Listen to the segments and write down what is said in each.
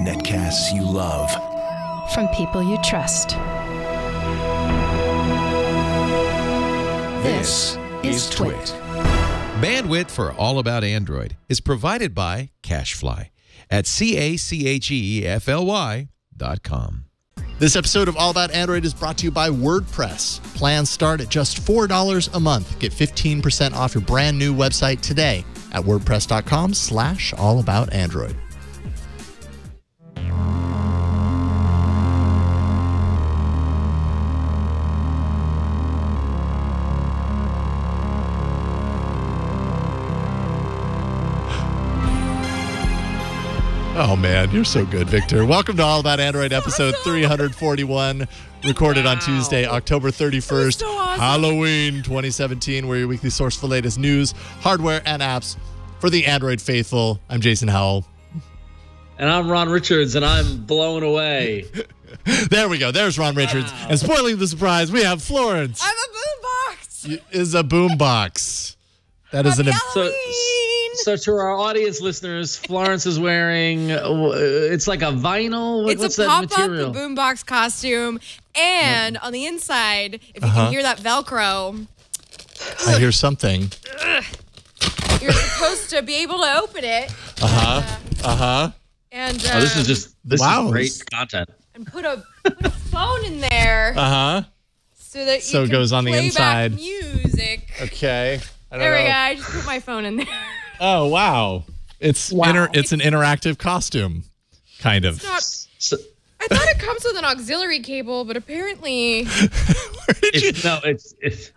Netcasts you love. From people you trust. This is Twit. Bandwidth for All About Android is provided by CacheFly at CacheFly.com. This episode of All About Android is brought to you by WordPress. Plans start at just $4 a month. Get 15% off your brand new website today at wordpress.com/allaboutandroid. Oh, man, you're so good, Victor. Welcome to All About Android, episode 341, recorded on Tuesday, October 31st, so awesome. Halloween 2017. We're your weekly source for the latest news, hardware, and apps for the Android faithful. I'm Jason Howell. And I'm Ron Richards, and I'm blown away. There we go. There's Ron Richards. And spoiling the surprise, we have Florence. I'm a boombox. Is a boombox. That is an... So to our audience listeners, Florence is wearing, it's like a vinyl. What's a that pop-up material? boombox costume. And on the inside, if you can hear that Velcro, I hear something. you're supposed to be able to open it. And This is Wow. great content. and put a phone in there so that So you it can goes on the play inside. back music. Okay. I don't There we know. go. I just put my phone in there. Oh, wow. It's an interactive costume, kind of. It's not, I thought it comes with an auxiliary cable, but apparently It's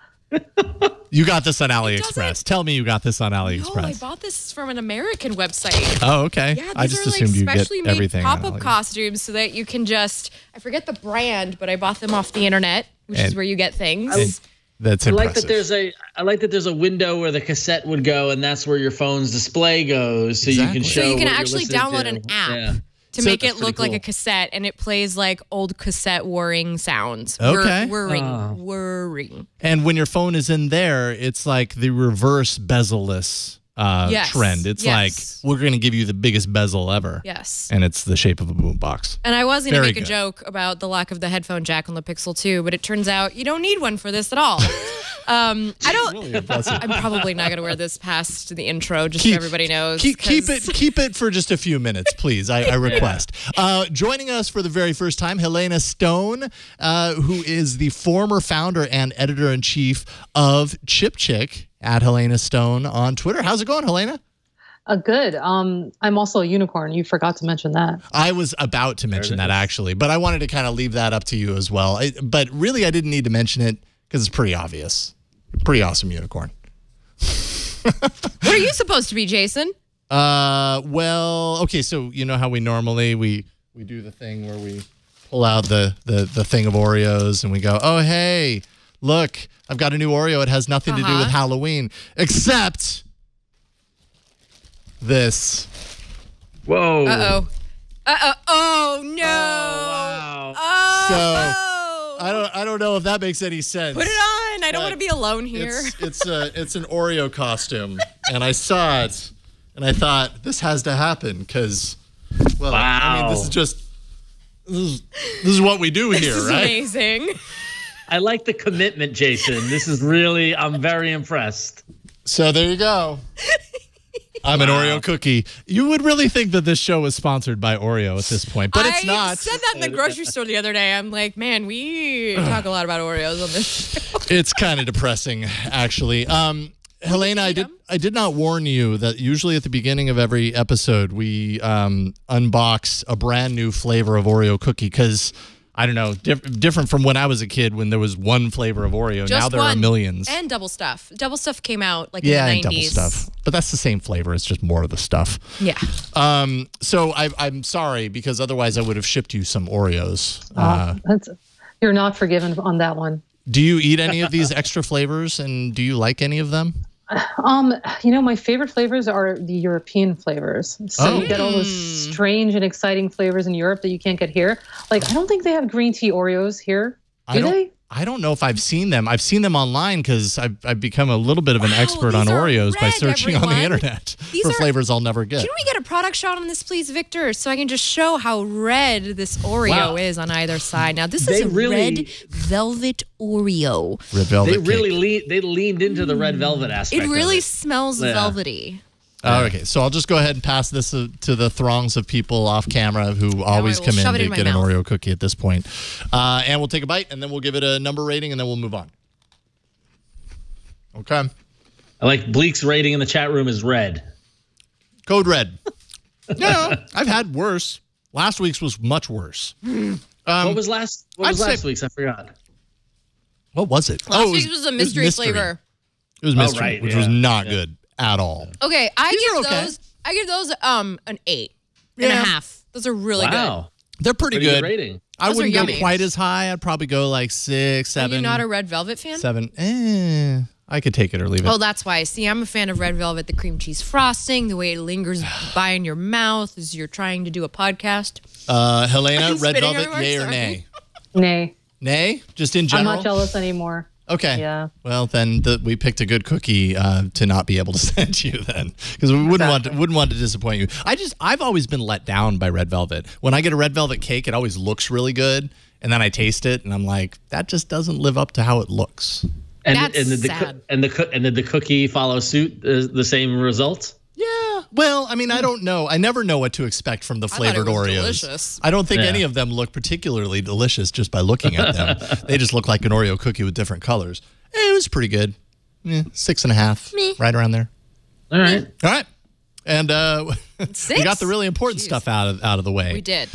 You got this on doesn't- AliExpress. Tell me you got this on AliExpress. no. I bought this from an American website. Oh, okay. Yeah, these I just are assumed like you get specially made everything on pop-up Ali. costumes so that you can just, I forget the brand, but I bought them off the internet, which is And- where you get things. And that's I impressive. like that there's a window where the cassette would go, and that's where your phone's display goes, so you Exactly. can show. So you can what you're actually listening download to. an app Yeah. to So make that's it look pretty like a cool. cassette, and it plays like old cassette whirring sounds. Okay. Whirring. And when your phone is in there, it's like the reverse bezel-less Yes. trend. It's Yes. like, we're going to give you the biggest bezel ever. Yes. And it's the shape of a boombox. And I was going to Very make a good. joke about the lack of the headphone jack on the Pixel 2, but it turns out you don't need one for this at all. I don't. Really impressive. I'm probably not going to wear this past the intro, just so everybody knows. Keep 'cause- it for just a few minutes, please. I request. Joining us for the very first time, Helena Stone, who is the former founder and editor-in-chief of Chip Chick, at Helena Stone on Twitter. How's it going, Helena? Good. I'm also a unicorn. You forgot to mention that. I was about to mention that, actually, but I wanted to kind of leave that up to you as well. But really, I didn't need to mention it because it's pretty obvious. Pretty awesome unicorn. What are you supposed to be, Jason? Well, okay, so you know how we normally we do the thing where we pull out the thing of Oreos and we go, oh, hey, look, I've got a new Oreo. It has nothing to do with Halloween, except this. Whoa. Uh-oh. Oh, no. Wow. Oh. I don't know if that makes any sense. Put it on. I don't want to be alone here. It's an Oreo costume, and I saw it, and I thought this has to happen because, well, I mean, this is what we do here, This is right? amazing. I like the commitment, Jason. This is really, I'm very impressed. So there you go. I'm an Oreo cookie. You would really think that this show was sponsored by Oreo at this point, but it's I not. said that in the grocery store the other day. I'm like, man, we talk a lot about Oreos on this show. It's kind of depressing, actually. Helena, I did not warn you that usually at the beginning of every episode we unbox a brand new flavor of Oreo cookie because, I don't know, different from when I was a kid when there was one flavor of Oreo. Just now there are one. millions. And double stuff. Double stuff came out like Yeah, in and the 90s. double stuff. But that's the same flavor. It's just more of the stuff. Yeah. So I'm sorry because otherwise I would have shipped you some Oreos. You're not forgiven on that one. Do you eat any of these extra flavors and do you like any of them? My favorite flavors are the European flavors. So you get all those strange and exciting flavors in Europe that you can't get here. Like, I don't think they have green tea Oreos here. Do they? I don't know if I've seen them. I've seen them online because I've become a little bit of an expert on Oreos by searching on the internet for flavors I'll never get. Can we get a product shot on this, please, Victor, so I can just show how red this Oreo is on either side? Now, this is a red velvet Oreo. Red velvet they leaned into the red velvet aspect. It really smells velvety. Okay, so I'll just go ahead and pass this to the throngs of people off camera who always come in to get an Oreo cookie at this point. And we'll take a bite, and then we'll give it a number rating, and then we'll move on. Okay. I like Bleak's rating in the chat room is red. Code red. No, I've had worse. Last week's was much worse. What was last week's? I forgot. What was it? Last week's was a mystery flavor. It was mystery, which was not good at all. Okay, I give those an 8.5. Those are really good. They're pretty good. Rating. I wouldn't go quite as high. I'd probably go like 6, 7. Are you not a red velvet fan? 7. I could take it or leave it. Oh, that's why. See, I'm a fan of red velvet, the cream cheese frosting, the way it lingers by in your mouth as you're trying to do a podcast. Helena, red velvet, yay or nay? Nay. Nay? Just in general? I'm not jealous anymore. Okay. Yeah. Well, then we picked a good cookie to not be able to send you then, because we wouldn't want to disappoint you. I've always been let down by red velvet. When I get a red velvet cake, it always looks really good, and then I taste it, and I'm like, that just doesn't live up to how it looks. That's sad. And did the cookie follow suit? The same result? Yeah. Well, I mean, I don't know. I never know what to expect from the flavored Oreos. Delicious. I don't think any of them look particularly delicious just by looking at them. They just look like an Oreo cookie with different colors. It was pretty good. 6.5. Right around there. All right. All right. And we got the really important stuff out of the way. We did.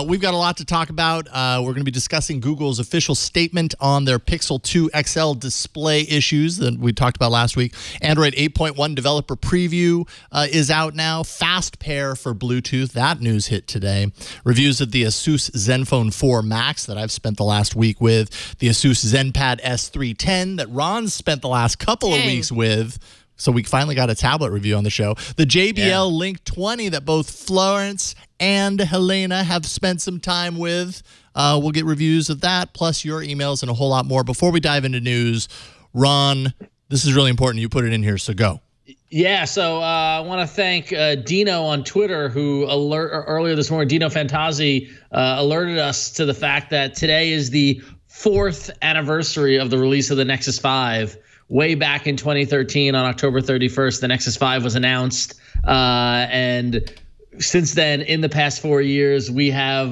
We've got a lot to talk about. We're going to be discussing Google's official statement on their Pixel 2 XL display issues that we talked about last week. Android 8.1 developer preview is out now. Fast pair for Bluetooth. That news hit today. Reviews of the Asus Zenfone 4 Max that I've spent the last week with. The Asus ZenPad S310 that Ron's spent the last couple of weeks with. So we finally got a tablet review on the show. The JBL Link 20 that both Florence and Helena have spent some time with. We'll get reviews of that, plus your emails and a whole lot more. Before we dive into news, Ron, this is really important. You put it in here, so go. Yeah, so I want to thank Dino on Twitter, who earlier this morning, Dino Fantazzi, alerted us to the fact that today is the 4th anniversary of the release of the Nexus 5. Way back in 2013, on October 31st, the Nexus 5 was announced. And since then, in the past 4 years, we have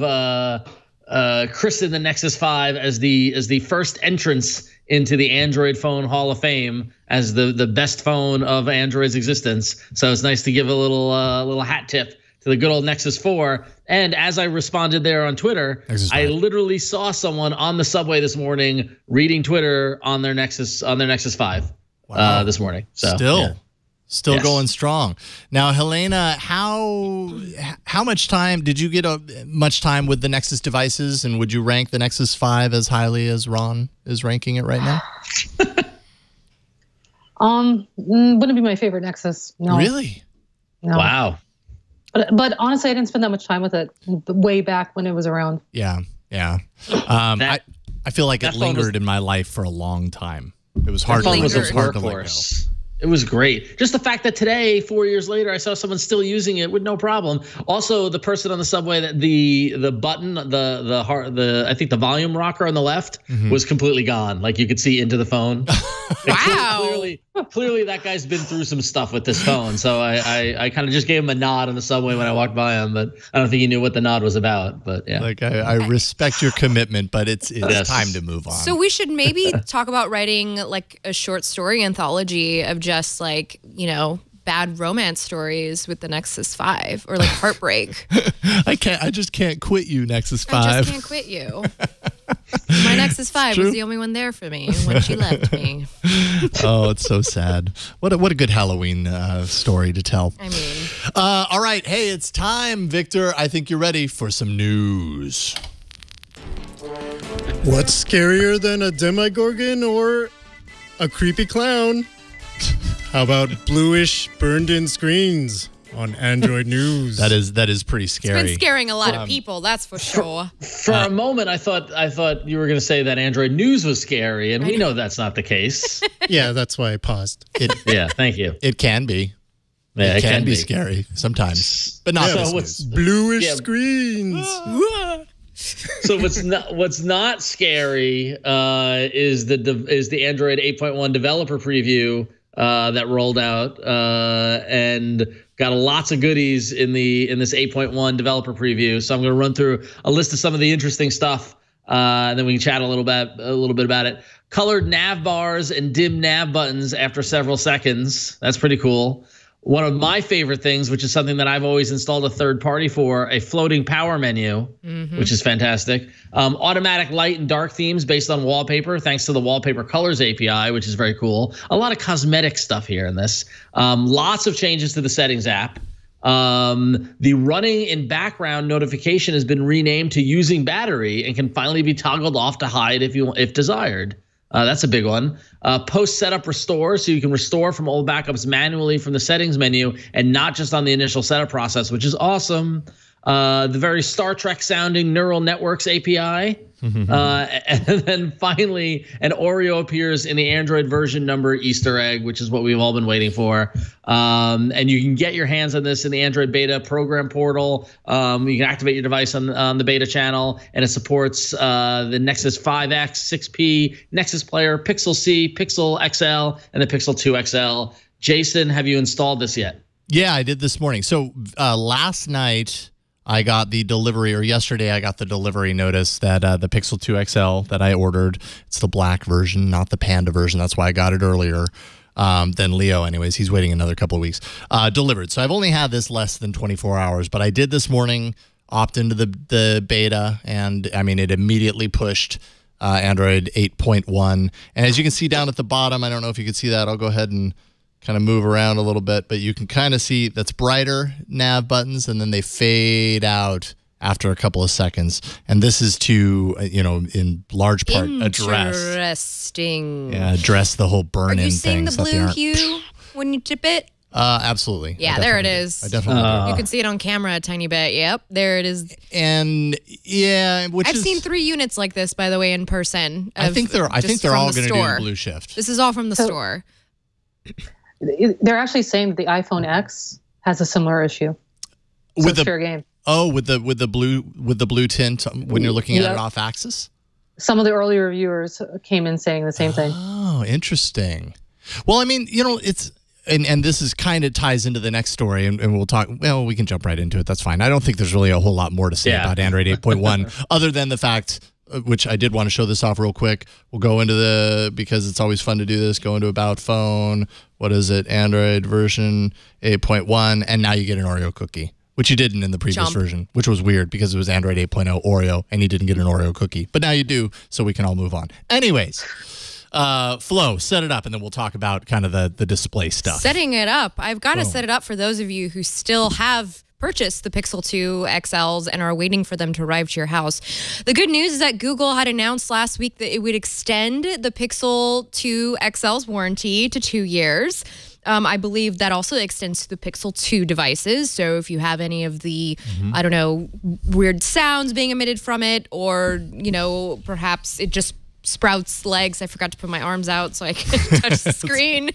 christened the Nexus 5 as the first entrance into the Android phone Hall of Fame as the best phone of Android's existence. So it's nice to give a little hat tip to the good old Nexus 4. And as I responded there on Twitter, I literally saw someone on the subway this morning reading Twitter on their Nexus 5 this morning. So still going strong. Now, Helena, how much time did you get? Much time with the Nexus devices, and would you rank the Nexus 5 as highly as Ron is ranking it right now? Wouldn't be my favorite Nexus. No. Really? No. Wow. But honestly, I didn't spend that much time with it way back when it was around. Yeah. I feel like it lingered in my life for a long time. It was hard to let go. It was great. Just the fact that today, 4 years later, I saw someone still using it with no problem. Also, the person on the subway, that the button, I think the volume rocker on the left was completely gone. Like you could see into the phone. Wow. Clearly, that guy's been through some stuff with this phone. So I kind of just gave him a nod on the subway when I walked by him, but I don't think he knew what the nod was about. But yeah, like I respect your commitment, but it's time to move on. So we should maybe talk about writing like a short story anthology of just like, bad romance stories with the Nexus 5 or like heartbreak. I just can't quit you, Nexus 5. I just can't quit you. My Nexus 5 was the only one there for me when she left me. Oh, it's so sad. What a good Halloween story to tell. I mean. All right. Hey, it's time, Victor. I think you're ready for some news. What's scarier than a Demogorgon or a creepy clown? How about bluish, burned-in screens? on Android News. That is pretty scary. It's been scaring a lot of people, that's for sure. For a moment, I thought you were going to say that Android News was scary, and we know that's not the case. Yeah, that's why I paused. Yeah, thank you. It can be. Yeah, it can be scary sometimes, but not this news. Bluish screens. So what's not scary is the Android 8.1 developer preview that rolled out and got lots of goodies in this 8.1 developer preview. So I'm going to run through a list of some of the interesting stuff, and then we can chat a little bit about it. Colored nav bars and dim nav buttons after several seconds. That's pretty cool. One of my favorite things, which is something that I've always installed a third party for, a floating power menu, which is fantastic. Automatic light and dark themes based on wallpaper, thanks to the Wallpaper Colors API, which is very cool. A lot of cosmetic stuff here in this. Lots of changes to the settings app. The running in background notification has been renamed to using battery and can finally be toggled off to hide if desired. That's a big one. Post setup restore, so you can restore from old backups manually from the settings menu and not just on the initial setup process, which is awesome. The very Star Trek sounding neural networks API. And then finally, an Oreo appears in the Android version number Easter egg, which is what we've all been waiting for. And you can get your hands on this in the Android beta program portal. You can activate your device on the beta channel, and it supports the Nexus 5X, 6P, Nexus Player, Pixel C, Pixel XL, and the Pixel 2 XL. Jason, have you installed this yet? Yeah, I did this morning. So last night I got the delivery, or yesterday I got the delivery notice that the Pixel 2 XL that I ordered, it's the black version, not the Panda version. That's why I got it earlier than Leo. Anyways, he's waiting another couple of weeks. Delivered. So I've only had this less than 24 hours, but I did this morning opt into the beta, and I mean, it immediately pushed Android 8.1. And as you can see down at the bottom, I don't know if you can see that. I'll go ahead and kind of move around a little bit, but you can kind of see that's brighter nav buttons, and then they fade out after a couple of seconds. And this is to, in large part address the whole burn-in thing. Are you seeing the blue hue when you tip it? Absolutely. Yeah, there it is. I definitely do. You can see it on camera a tiny bit. Yep, there it is. And yeah, I've seen 3 units like this, by the way, in person. I think they're all going to do the blue shift. This is all from the store. They're actually saying that the iPhone X has a similar issue. So with fair game. Oh, with the blue tint when you're looking at it off axis? Some of the early reviewers came in saying the same thing. Oh, interesting. Well, I mean, it's and this is kind of ties into the next story, and we'll talk. Well, we can jump right into it. That's fine. I don't think there's really a whole lot more to say about Android 8.1 other than the fact, which I did want to show this off real quick. We'll go into because it's always fun to do this, go into About Phone. What is it? Android version 8.1. And now you get an Oreo cookie, which you didn't in the previous version, which was weird because it was Android 8.0 Oreo and you didn't get an Oreo cookie. But now you do, so we can all move on. Anyways, Flo, set it up, and then we'll talk about kind of the display stuff. Setting it up. I've got to set it up for those of you who still have purchased the Pixel 2 XLs and are waiting for them to arrive to your house. The good news is that Google had announced last week that it would extend the Pixel 2 XL's warranty to 2 years. I believe that also extends to the Pixel 2 devices. So if you have any of the, I don't know, weird sounds being emitted from it, or, perhaps it just sprouts legs. I forgot to put my arms out so I could touch the screen.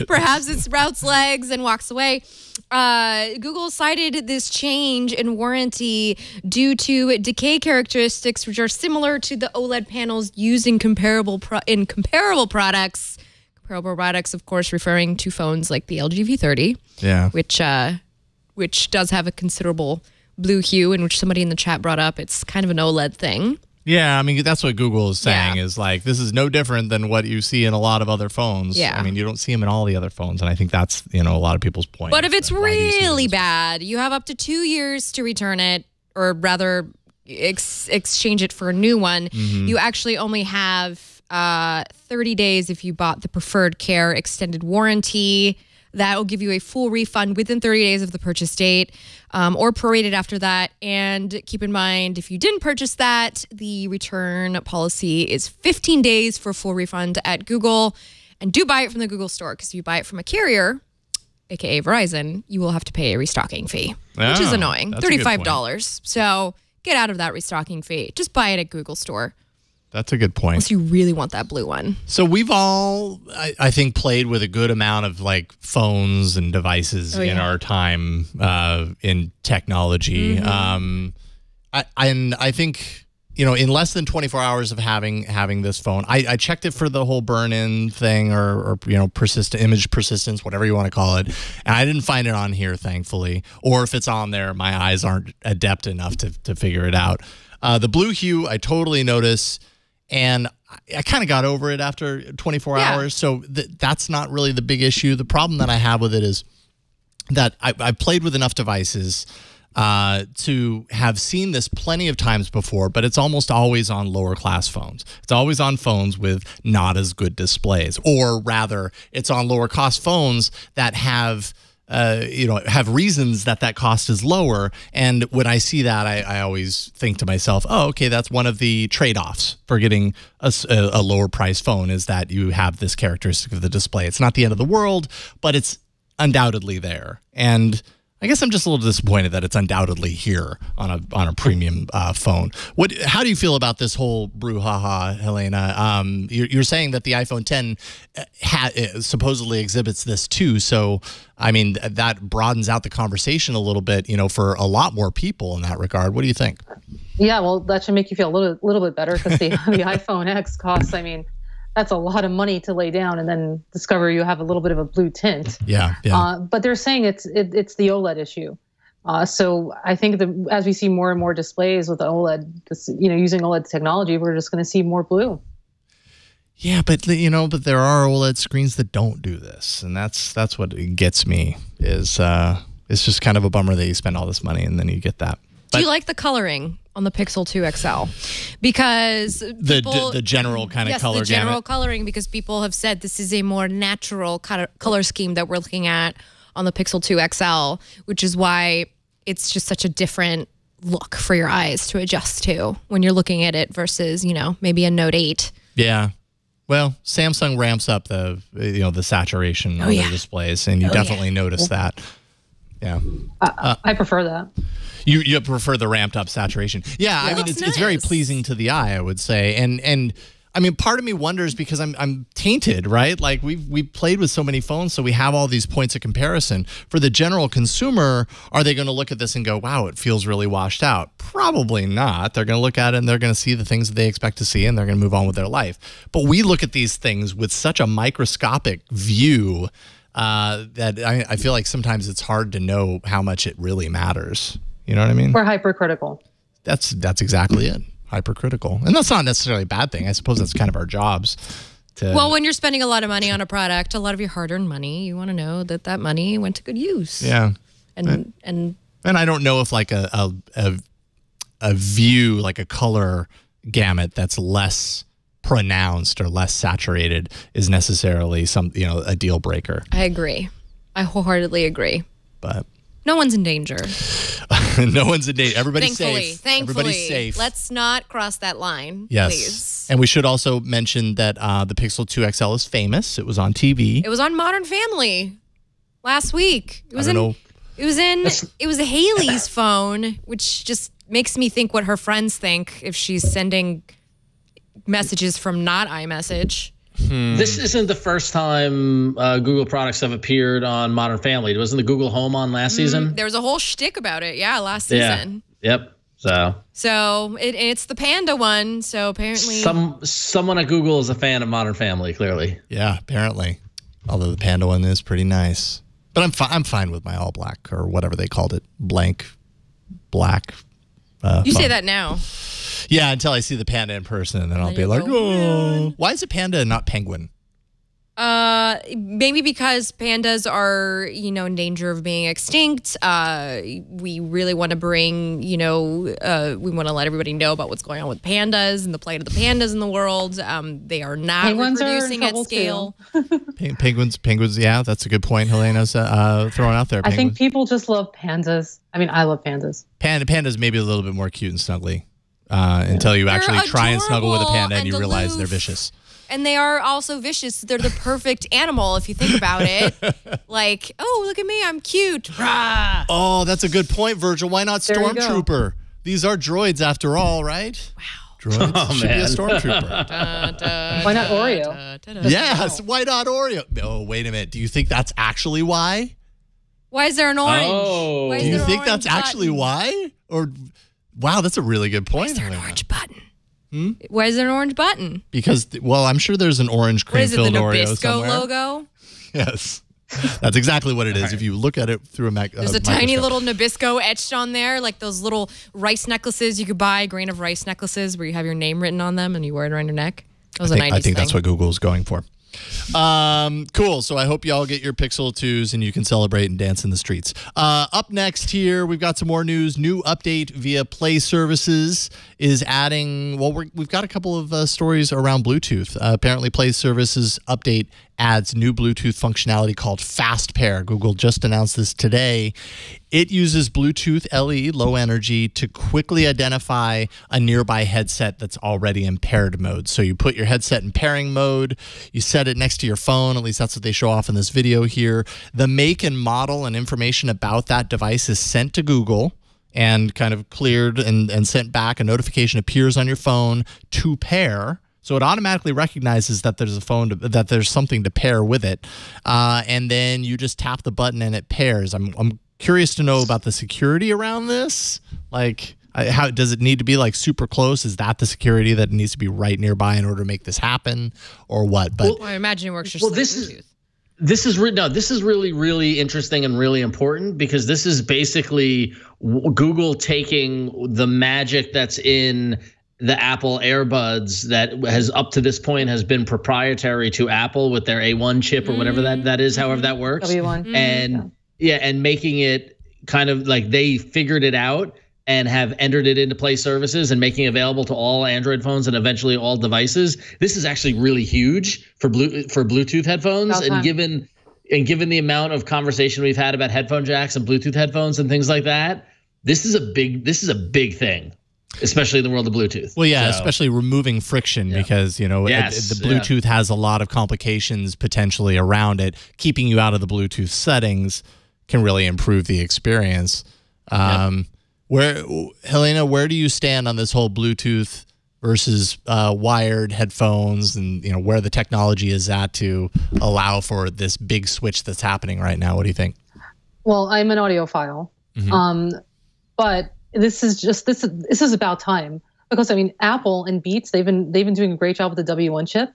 Perhaps it sprouts legs and walks away. Google cited this change in warranty due to decay characteristics, which are similar to the OLED panels used in comparable products. Comparable products, of course, referring to phones like the LG V30, which does have a considerable blue hue, and which somebody in the chat brought up. It's kind of an OLED thing. Yeah, I mean, that's what Google is saying, is like, this is no different than what you see in a lot of other phones. Yeah. I mean, you don't see them in all the other phones, and I think that's, a lot of people's point. But if it's really bad, you have up to 2 years to return it, or rather exchange it for a new one. You actually only have 30 days if you bought the Preferred Care extended warranty. That will give you a full refund within 30 days of the purchase date, or prorated after that. And keep in mind, if you didn't purchase that, the return policy is 15 days for full refund at Google. And do buy it from the Google store, because if you buy it from a carrier, aka Verizon, you will have to pay a restocking fee, which is Oh, annoying. that's a good point. $35. So get out of that restocking fee. Just buy it at Google Store. That's a good point. Unless you really want that blue one. So we've all, I think, played with a good amount of like phones and devices in our time in technology. I think, you know, in less than 24 hours of having this phone, I checked it for the whole burn-in thing or you know, persistent image persistence, whatever you want to call it, and I didn't find it on here, thankfully. Or if it's on there, my eyes aren't adept enough to figure it out. The blue hue, I totally notice. And I kind of got over it after 24 hours. So that's not really the big issue. The problem that I have with it is that I've played with enough devices to have seen this plenty of times before, but it's almost always on lower class phones. It's always on phones with not as good displays, or rather it's on lower cost phones that have have reasons that cost is lower. And when I see that, I always think to myself, oh, okay, that's one of the trade-offs for getting a lower price phone, is that you have this characteristic of the display. It's not the end of the world, but it's undoubtedly there. And I guess I'm just a little disappointed that it's undoubtedly here on a premium phone. How do you feel about this whole brouhaha, Helena? You're saying that the iPhone 10 supposedly exhibits this too. So, I mean, that broadens out the conversation a little bit, you know, for a lot more people in that regard. What do you think? Yeah, well, that should make you feel a little bit better, because the iPhone X costs, I mean, that's a lot of money to lay down and then discover you have a little bit of a blue tint. Yeah. But they're saying it's the OLED issue. So I think that as we see more and more displays with the OLED, using OLED technology, we're just going to see more blue. Yeah, but there are OLED screens that don't do this, and that's what gets me. Is it's just kind of a bummer that you spend all this money and then you get that. Do you like the coloring on the Pixel 2 XL? Because the general kind of color the general gamut. coloring, because people have said this is a more natural color scheme that we're looking at on the Pixel 2 XL, which is why it's just such a different look for your eyes to adjust to when you're looking at it versus, maybe a Note 8. Yeah. Well, Samsung ramps up the saturation on their displays, and you definitely notice that. Yeah. I prefer that. You prefer the ramped up saturation. Yeah, I mean, it's very pleasing to the eye, I would say. And I mean, part of me wonders, because I'm tainted, right? Like we've played with so many phones, so we have all these points of comparison. For the general consumer, are they going to look at this and go, wow, it feels really washed out? Probably not. They're going to look at it and they're going to see the things that they expect to see, and they're going to move on with their life. But we look at these things with such a microscopic view that I feel like sometimes it's hard to know how much it really matters. You know what I mean? We're hypercritical. That's exactly it. Hypercritical. And that's not necessarily a bad thing. I suppose that's kind of our jobs. Well, when you're spending a lot of money on a product, a lot of your hard-earned money, you want to know that money went to good use. Yeah. And I don't know if like a view, like a color gamut that's less pronounced or less saturated is necessarily a deal breaker. I agree. I wholeheartedly agree. But no one's in danger. No one's in danger. Everybody's safe. Thankfully. Everybody's safe. Let's not cross that line, yes. please. And we should also mention that the Pixel 2 XL is famous. It was on TV. It was on Modern Family last week. It was It was Haley's phone, which just makes me think what her friends think if she's sending messages from not iMessage. This isn't the first time Google products have appeared on Modern Family. Wasn't the Google Home on last season? There was a whole shtick about it, last season. Yep. So it's the Panda one. So apparently, someone at Google is a fan of Modern Family. Clearly, yeah, apparently. Although the Panda one is pretty nice, but I'm fine with my all black, or whatever they called it, black. You say that now. Yeah, until I see the Panda in person, and then I'll be like, oh. Why is it Panda and not Penguin? Maybe because pandas are, in danger of being extinct. We really want to bring, we want to let everybody know about what's going on with pandas and the plight of the pandas in the world. They are not reproducing at scale. Penguins, yeah, that's a good point Helena's throwing out there. I think people just love pandas. I mean, I love pandas. Pandas maybe a little bit more cute and snuggly until you actually try and snuggle with a panda and you realize they're vicious. And they are also vicious. They're the perfect animal if you think about it. Like, oh, look at me, I'm cute. Rah. Oh, that's a good point, Virgil. Why not There you go. Stormtrooper? These are droids after all, right? Wow. Droids should be a man. Stormtrooper. Why not Oreo? Yes, why not Oreo? Oh, wait a minute. Do you think that's actually why? Why is there an orange? Oh. Why is Do you there an think orange that's actually button? why? Or, wow, that's a really good point. Why is there an Helena. orange button? Why is there an orange button? Because, well, I'm sure there's an orange What is it, the cream-filled Oreo Nabisco somewhere. logo? Yes. That's exactly what it is. If you look at it through a There's a tiny little Nabisco etched on there, like those little rice necklaces you could buy, grain of rice necklaces where you have your name written on them and you wear it around your neck. That was a 90s I think thing. that's what Google's going for. Cool. So I hope you all get your Pixel 2s and you can celebrate and dance in the streets. Up next here, we've got some more news. New update via Play Services is adding, well, we've got a couple of stories around Bluetooth. Apparently Play Services update adds new Bluetooth functionality called Fast Pair. Google just announced this today. It uses Bluetooth LE, low energy, to quickly identify a nearby headset that's already in paired mode. So you put your headset in pairing mode, you set it next to your phone, at least that's what they show off in this video here. The make and model and information about that device is sent to Google and kind of cleared and sent back. A notification appears on your phone to pair. So it automatically recognizes that there's a phone, that there's something to pair with it. And then you just tap the button and it pairs. I'm curious to know about the security around this. Like, how does it need to be like super close? Is that the security that needs to be right nearby in order to make this happen, or what? But Well, I imagine it works just Well, like this Bluetooth. this is really, really interesting and really important because this is basically Google taking the magic that's in the Apple AirBuds that has up to this point has been proprietary to Apple with their A1 chip or whatever that is, however that works. W1. And and making it kind of like they figured it out and have entered it into Play Services and making it available to all Android phones and eventually all devices. This is actually really huge for Bluetooth headphones. About time. And given the amount of conversation we've had about headphone jacks and Bluetooth headphones and things like that, this is a big thing, especially in the world of Bluetooth. well, yeah, So- especially removing friction because, you know, Yes, the Bluetooth has a lot of complications potentially around it. Keeping you out of the Bluetooth settings can really improve the experience. Helena, where do you stand on this whole Bluetooth versus wired headphones, and you know where the technology is at to allow for this big switch that's happening right now? What do you think? Well, I'm an audiophile, but this is about time because I mean Apple and Beats they've been doing a great job with the W1 chip,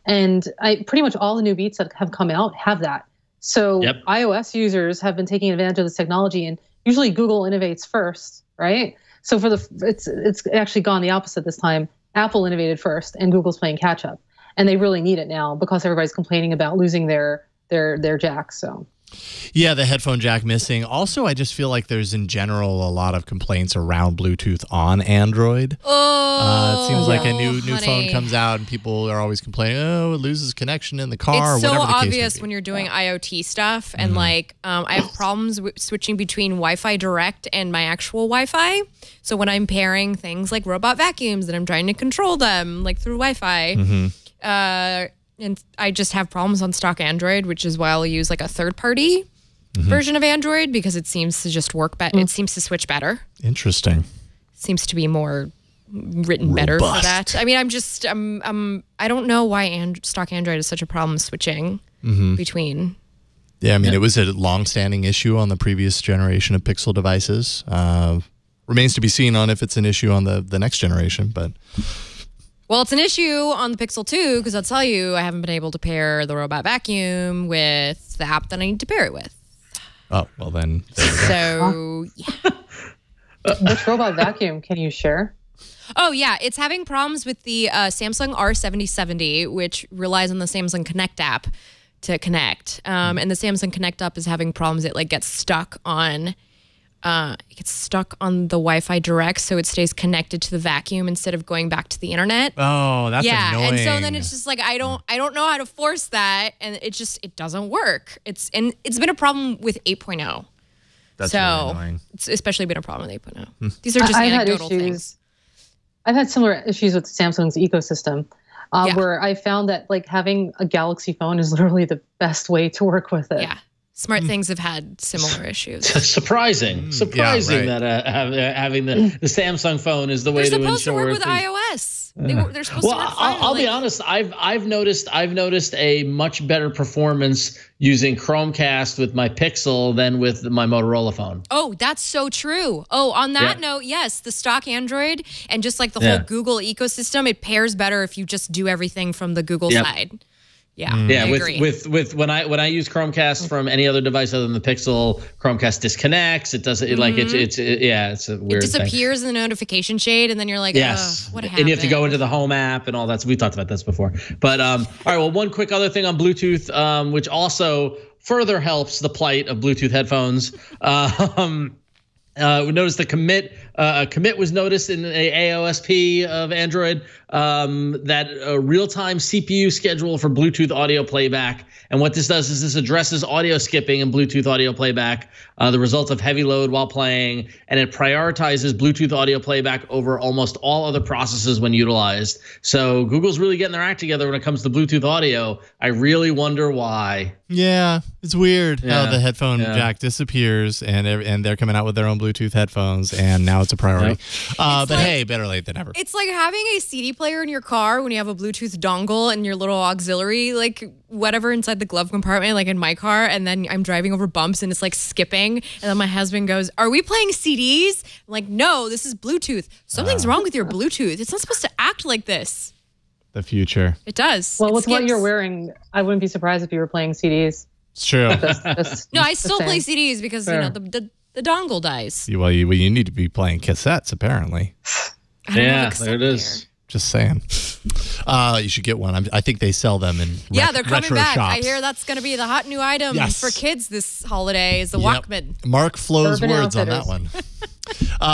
and pretty much all the new Beats that have come out have that. So iOS users have been taking advantage of this technology, and usually Google innovates first, right? So it's actually gone the opposite this time. Apple innovated first, and Google's playing catch up, and they really need it now because everybody's complaining about losing their jack. So. Yeah, the headphone jack missing. Also, I just feel like there's in general a lot of complaints around Bluetooth on Android. Oh, It seems like a new phone honey. comes out and people are always complaining, oh, it loses connection in the car. It's so whatever the case may obvious be. when you're doing IoT stuff, and like I have problems switching between Wi-Fi Direct and my actual Wi-Fi. So when I'm pairing things like robot vacuums and I'm trying to control them like through Wi-Fi, and I just have problems on stock Android, which is why I'll use like a third-party version of Android because it seems to just work better. It seems to switch better. Interesting. Seems to be more written better for Robust. that. I mean, I don't know why stock Android is such a problem switching between. Yeah, I mean, it was a long-standing issue on the previous generation of Pixel devices. Remains to be seen on if it's an issue on the next generation, but... Well, it's an issue on the Pixel 2 because I'll tell you, I haven't been able to pair the robot vacuum with the app that I need to pair it with. Oh, well then. There you go. So, yeah. Which robot vacuum can you share? Oh, yeah. It's having problems with the Samsung R7070, which relies on the Samsung Connect app to connect. And the Samsung Connect app is having problems. It like gets stuck on the Wi-Fi Direct, so it stays connected to the vacuum instead of going back to the internet. Oh, that's annoying. And so then it's just like I don't know how to force that, and it doesn't work. It's been a problem with 8.0. That's so really annoying. it's especially been a problem with 8.0. These are just I've had anecdotal issues. things. I've had similar issues with Samsung's ecosystem. where I found that like having a Galaxy phone is literally the best way to work with it. Yeah. Smart things have had similar issues. Surprising that having the Samsung phone is the way to ensure. They're supposed to work with iOS. They're supposed to work fine. I'll be honest. I've noticed a much better performance using Chromecast with my Pixel than with my Motorola phone. Oh, that's so true. Oh, on that note, yes, the stock Android and just like the whole Google ecosystem, it pairs better if you just do everything from the Google side. Yeah, I agree. with when I use Chromecast from any other device other than the Pixel, Chromecast disconnects. It doesn't it's a weird. It disappears in the notification shade, and then you're like, what happened? And you have to go into the home app and all that. So we talked about this before. But all right, well, one quick other thing on Bluetooth, which also further helps the plight of Bluetooth headphones. We noticed the commit was noticed in the AOSP of Android that a real-time CPU schedule for Bluetooth audio playback. And what this does is this addresses audio skipping and Bluetooth audio playback, the result of heavy load while playing, and it prioritizes Bluetooth audio playback over almost all other processes when utilized. So Google's really getting their act together when it comes to Bluetooth audio. I really wonder why. Yeah, it's weird how the headphone jack disappears, and they're coming out with their own Bluetooth headphones, and now it's a priority. But hey, better late than never. It's like having a CD player in your car when you have a Bluetooth dongle and your little auxiliary, like whatever inside the glove compartment, like in my car, and then I'm driving over bumps and it's like skipping, and then my husband goes, "Are we playing CDs?" I'm like, "No, this is Bluetooth. Something's wrong with your Bluetooth. It's not supposed to act like this." The future. It does. Well, with what you're wearing, I wouldn't be surprised if you were playing CDs. It's true. No, I still play CDs because the dongle dies. Well, you need to be playing cassettes, apparently. Yeah, there it is. Just saying. You should get one. I think they sell them in they're coming retro back. shops. I hear that's going to be the hot new item for kids this holiday is the Walkman. Mark Flo's Urban words Outfitters. on that one.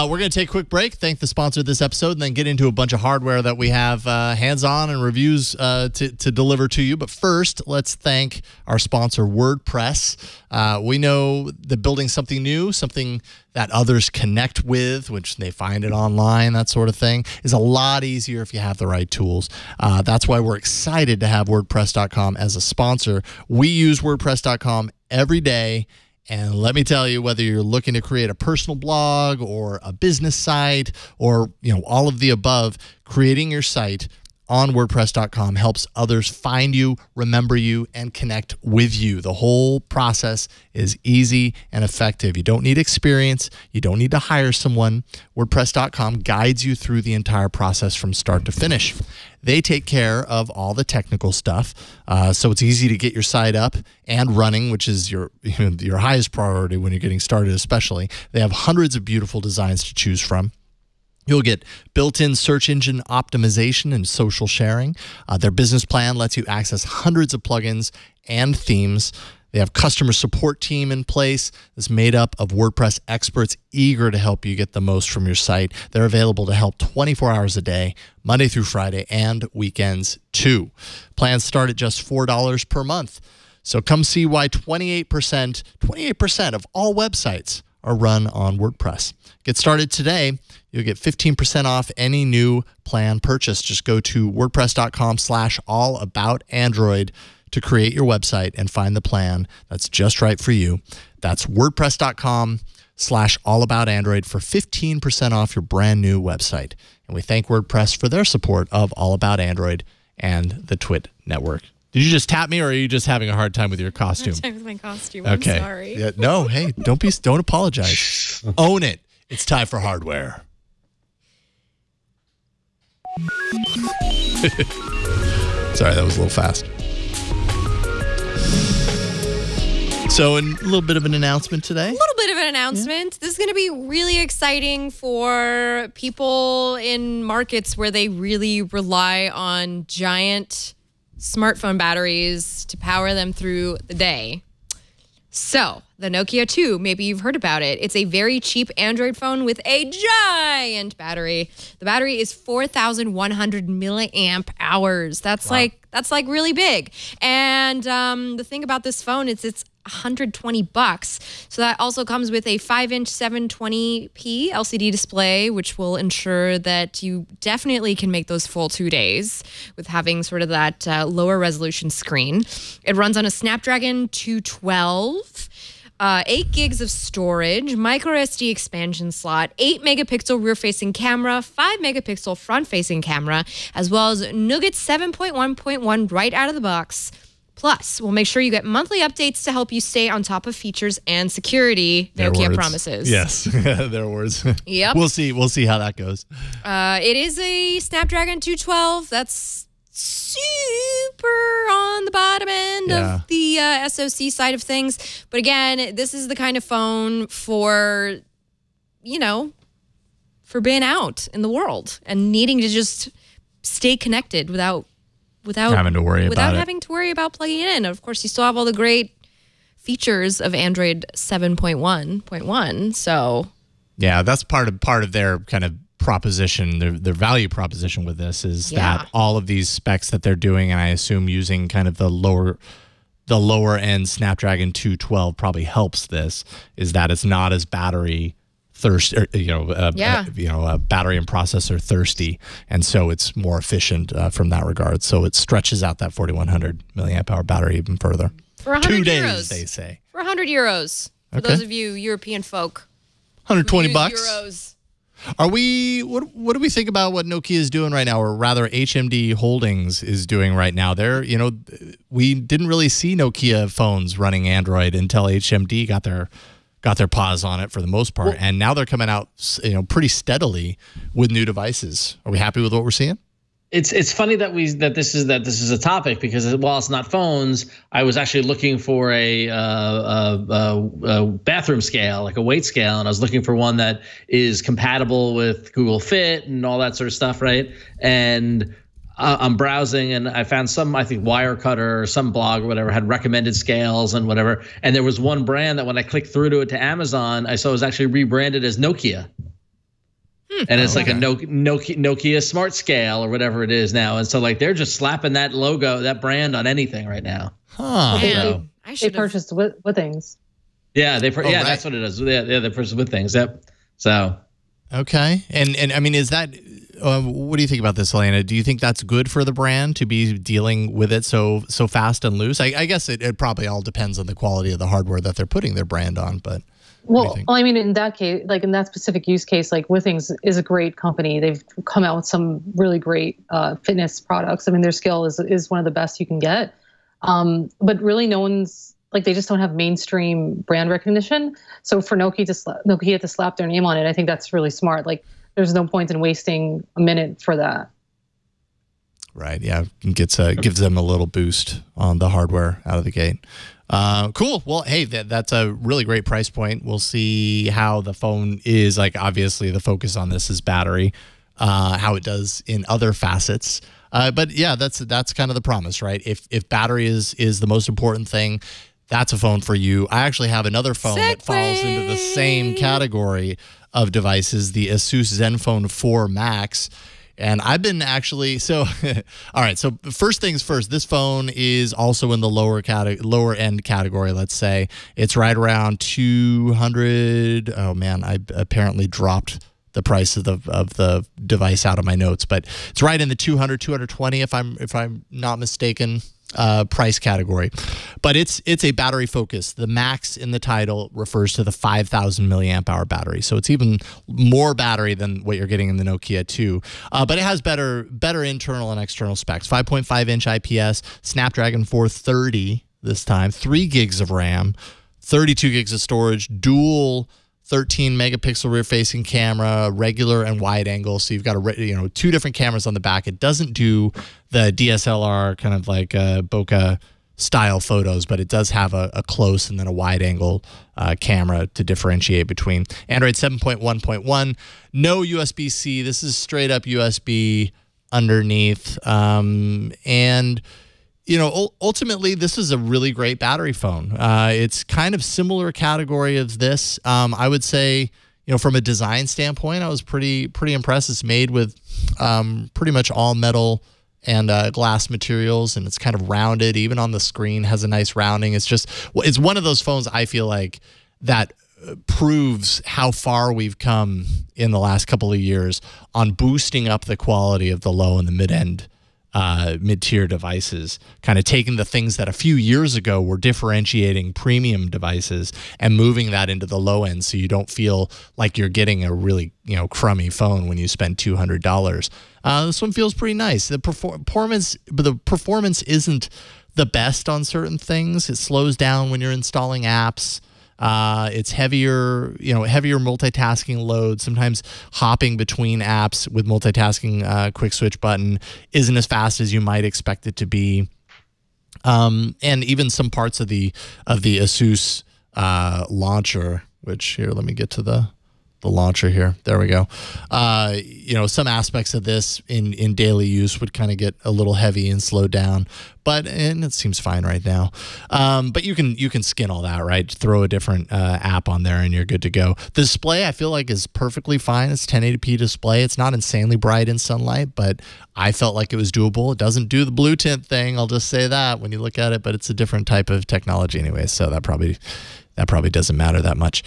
We're going to take a quick break, thank the sponsor of this episode, and then get into a bunch of hardware that we have hands-on and reviews to deliver to you. But first, let's thank our sponsor, WordPress. We know that building something new, something that others connect with, which they find it online, that sort of thing, is a lot easier if you have the right tools. That's why we're excited to have WordPress.com as a sponsor. We use WordPress.com every day. And let me tell you, whether you're looking to create a personal blog or a business site or all of the above, creating your site on WordPress.com helps others find you, remember you, and connect with you. The whole process is easy and effective. You don't need experience. You don't need to hire someone. WordPress.com guides you through the entire process from start to finish. They take care of all the technical stuff, so it's easy to get your site up and running, which is your highest priority when you're getting started especially. They have hundreds of beautiful designs to choose from. You'll get built-in search engine optimization and social sharing. Their business plan lets you access hundreds of plugins and themes. They have customer support team in place that's made up of WordPress experts eager to help you get the most from your site. They're available to help 24 hours a day, Monday through Friday, and weekends too. Plans start at just $4 per month. So come see why 28% of all websites are run on WordPress. Get started today. You'll get 15% off any new plan purchase. Just go to WordPress.com/allaboutandroid to create your website and find the plan that's just right for you. That's WordPress.com/allaboutandroid for 15% off your brand new website. And we thank WordPress for their support of All About Android and the Twit Network. Did you just tap me, or are you just having a hard time with your costume? Hard time with my costume. Okay. I'm sorry. Yeah, no, hey, don't apologize. Own it. It's time for hardware. Sorry, that was a little fast. So, a little bit of an announcement today. A little bit of an announcement. This is going to be really exciting for people in markets where they really rely on giant smartphone batteries to power them through the day. So, the Nokia 2, maybe you've heard about it. It's a very cheap Android phone with a giant battery. The battery is 4,100 milliamp hours. That's like really big. And the thing about this phone is it's $120. So that also comes with a 5-inch 720p LCD display, which will ensure that you definitely can make those full 2 days with having sort of that lower resolution screen. It runs on a Snapdragon 212. 8 gigs of storage, micro SD expansion slot, 8 megapixel rear-facing camera, 5 megapixel front-facing camera, as well as Nougat 7.1.1 right out of the box. Plus, we'll make sure you get monthly updates to help you stay on top of features and security. Nokia promises. Yes, their words. Yep. We'll see how that goes. It is a Snapdragon 212. That's super on the bottom end of the SoC side of things. But again, this is the kind of phone for, for being out in the world and needing to just stay connected without having to worry about plugging it in. Of course, you still have all the great features of Android 7.1.1. So yeah, that's part of their kind of proposition, their value proposition with this is that all of these specs that they're doing, and I assume using kind of the lower end Snapdragon 212 probably helps this, is that it's not as battery thirsty, battery and processor thirsty, and so it's more efficient from that regard. So it stretches out that 4100 milliamp hour battery even further. For 100 2 euros, days, they say. For 100 euros. For those of you European folk. 120 bucks. Euros. Are we? What do we think about what Nokia is doing right now, or rather HMD Holdings is doing right now? We didn't really see Nokia phones running Android until HMD got their paws on it for the most part, and now they're coming out, pretty steadily with new devices. Are we happy with what we're seeing? It's funny that this is a topic, because while it's not phones, I was actually looking for a bathroom scale, like a weight scale, and I was looking for one that is compatible with Google Fit and all that sort of stuff, right? And I'm browsing and I found some, I think Wirecutter or some blog or whatever had recommended scales and whatever, and there was one brand that when I clicked through to Amazon, I saw it was actually rebranded as Nokia. And it's like a Nokia Smart Scale or whatever it is now. And so they're just slapping that logo, that brand on anything right now. Huh. They purchased with things. Yeah, right. That's what it is. Yeah, they purchased with things. Yep. So. Okay. And I mean, is that, what do you think about this, Elena? Do you think that's good for the brand to be dealing with it so fast and loose? I guess it probably all depends on the quality of the hardware that they're putting their brand on, but. Well, I mean, in that case, in that specific use case, Withings is a great company. They've come out with some really great fitness products. I mean, their scale is one of the best you can get. But really, no one's they just don't have mainstream brand recognition. So for Nokia to slap their name on it, I think that's really smart. There's no point in wasting a minute for that. Right. Yeah. Gives them a little boost on the hardware out of the gate. Cool. Well, hey, that's a really great price point. We'll see how the phone is. Obviously, the focus on this is battery, how it does in other facets. But yeah, that's kind of the promise, right? If battery is the most important thing, that's a phone for you. I actually have another phone that falls into the same category of devices, the Asus ZenFone 4 Max. And I've been actually, all right, so first things first, this phone is also in the lower end category, let's say. It's right around 200. Oh man, I apparently dropped the price of the device out of my notes, but it's right in the 200, 220 if I'm not mistaken. Price category, but it's a battery focus. The Max in the title refers to the 5,000 milliamp hour battery, so it's even more battery than what you're getting in the Nokia 2. But it has better internal and external specs. 5.5-inch IPS, Snapdragon 430 this time, 3 gigs of RAM, 32 gigs of storage, dual 13 megapixel rear-facing camera, regular and wide angle. So you've got 2 different cameras on the back. It doesn't do the DSLR kind of bokeh style photos, but it does have a close and then a wide angle camera to differentiate between. Android 7.1.1, no USB-C. This is straight up USB underneath, and ultimately, this is a really great battery phone. It's kind of similar category of this. I would say, from a design standpoint, I was pretty impressed. It's made with pretty much all metal and glass materials, and it's kind of rounded. Even on the screen has a nice rounding. It's one of those phones I feel like that proves how far we've come in the last couple of years on boosting up the quality of the low and the mid-tier devices, kind of taking the things that a few years ago were differentiating premium devices and moving that into the low end, so you don't feel like you're getting a really crummy phone when you spend $200. This one feels pretty nice. The performance isn't the best on certain things. It slows down when you're installing apps. It's heavier multitasking load. Sometimes hopping between apps with multitasking quick switch button isn't as fast as you might expect it to be. And even some parts of the Asus launcher, which here, let me get to the launcher here. There we go. Some aspects of this in daily use would kind of get a little heavy and slow down, and it seems fine right now. But you can skin all that, right? Throw a different app on there and you're good to go. The display I feel like is perfectly fine. It's 1080p display. It's not insanely bright in sunlight, but I felt like it was doable. It doesn't do the blue tint thing. I'll just say that when you look at it, but it's a different type of technology anyway. So that probably doesn't matter that much.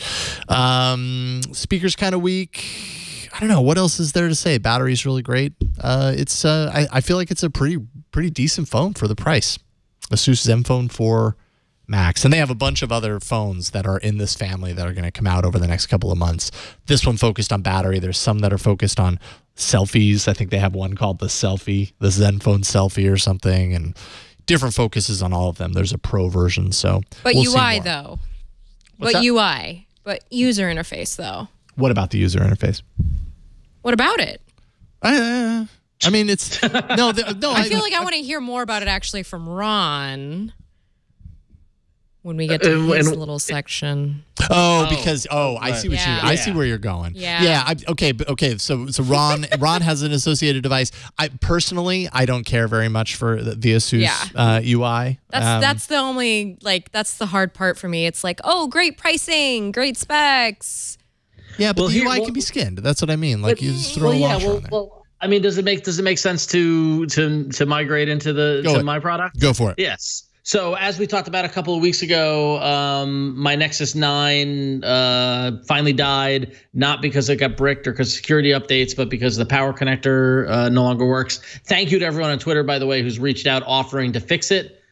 Speaker's kind of weak. I don't know. What else is there to say? Battery's really great. I feel like it's a pretty decent phone for the price. Asus Zenfone 4 Max. And they have a bunch of other phones that are in this family that are going to come out over the next couple of months. This one focused on battery. There's some that are focused on selfies. I think they have one called the Zenfone Selfie or something, and different focuses on all of them. There's a pro version. So, but we'll UI though. But user interface, though. What about the user interface? What about it? I mean, it's no. I feel like I want to hear more about it actually from Ron when we get to his little section. I see what I see where you're going. Yeah. Okay. So Ron has an associated device. I personally don't care very much for the Asus UI. That's the only that's the hard part for me. It's like, oh, great pricing, great specs. Yeah, but the UI can be skinned. That's what I mean. Like you just throw a launcher on there. I mean, does it make sense to migrate into my product? Go for it. Yes. So as we talked about a couple of weeks ago, my Nexus 9 finally died, not because it got bricked or because of security updates, but because the power connector no longer works. Thank you to everyone on Twitter, by the way, who's reached out offering to fix it.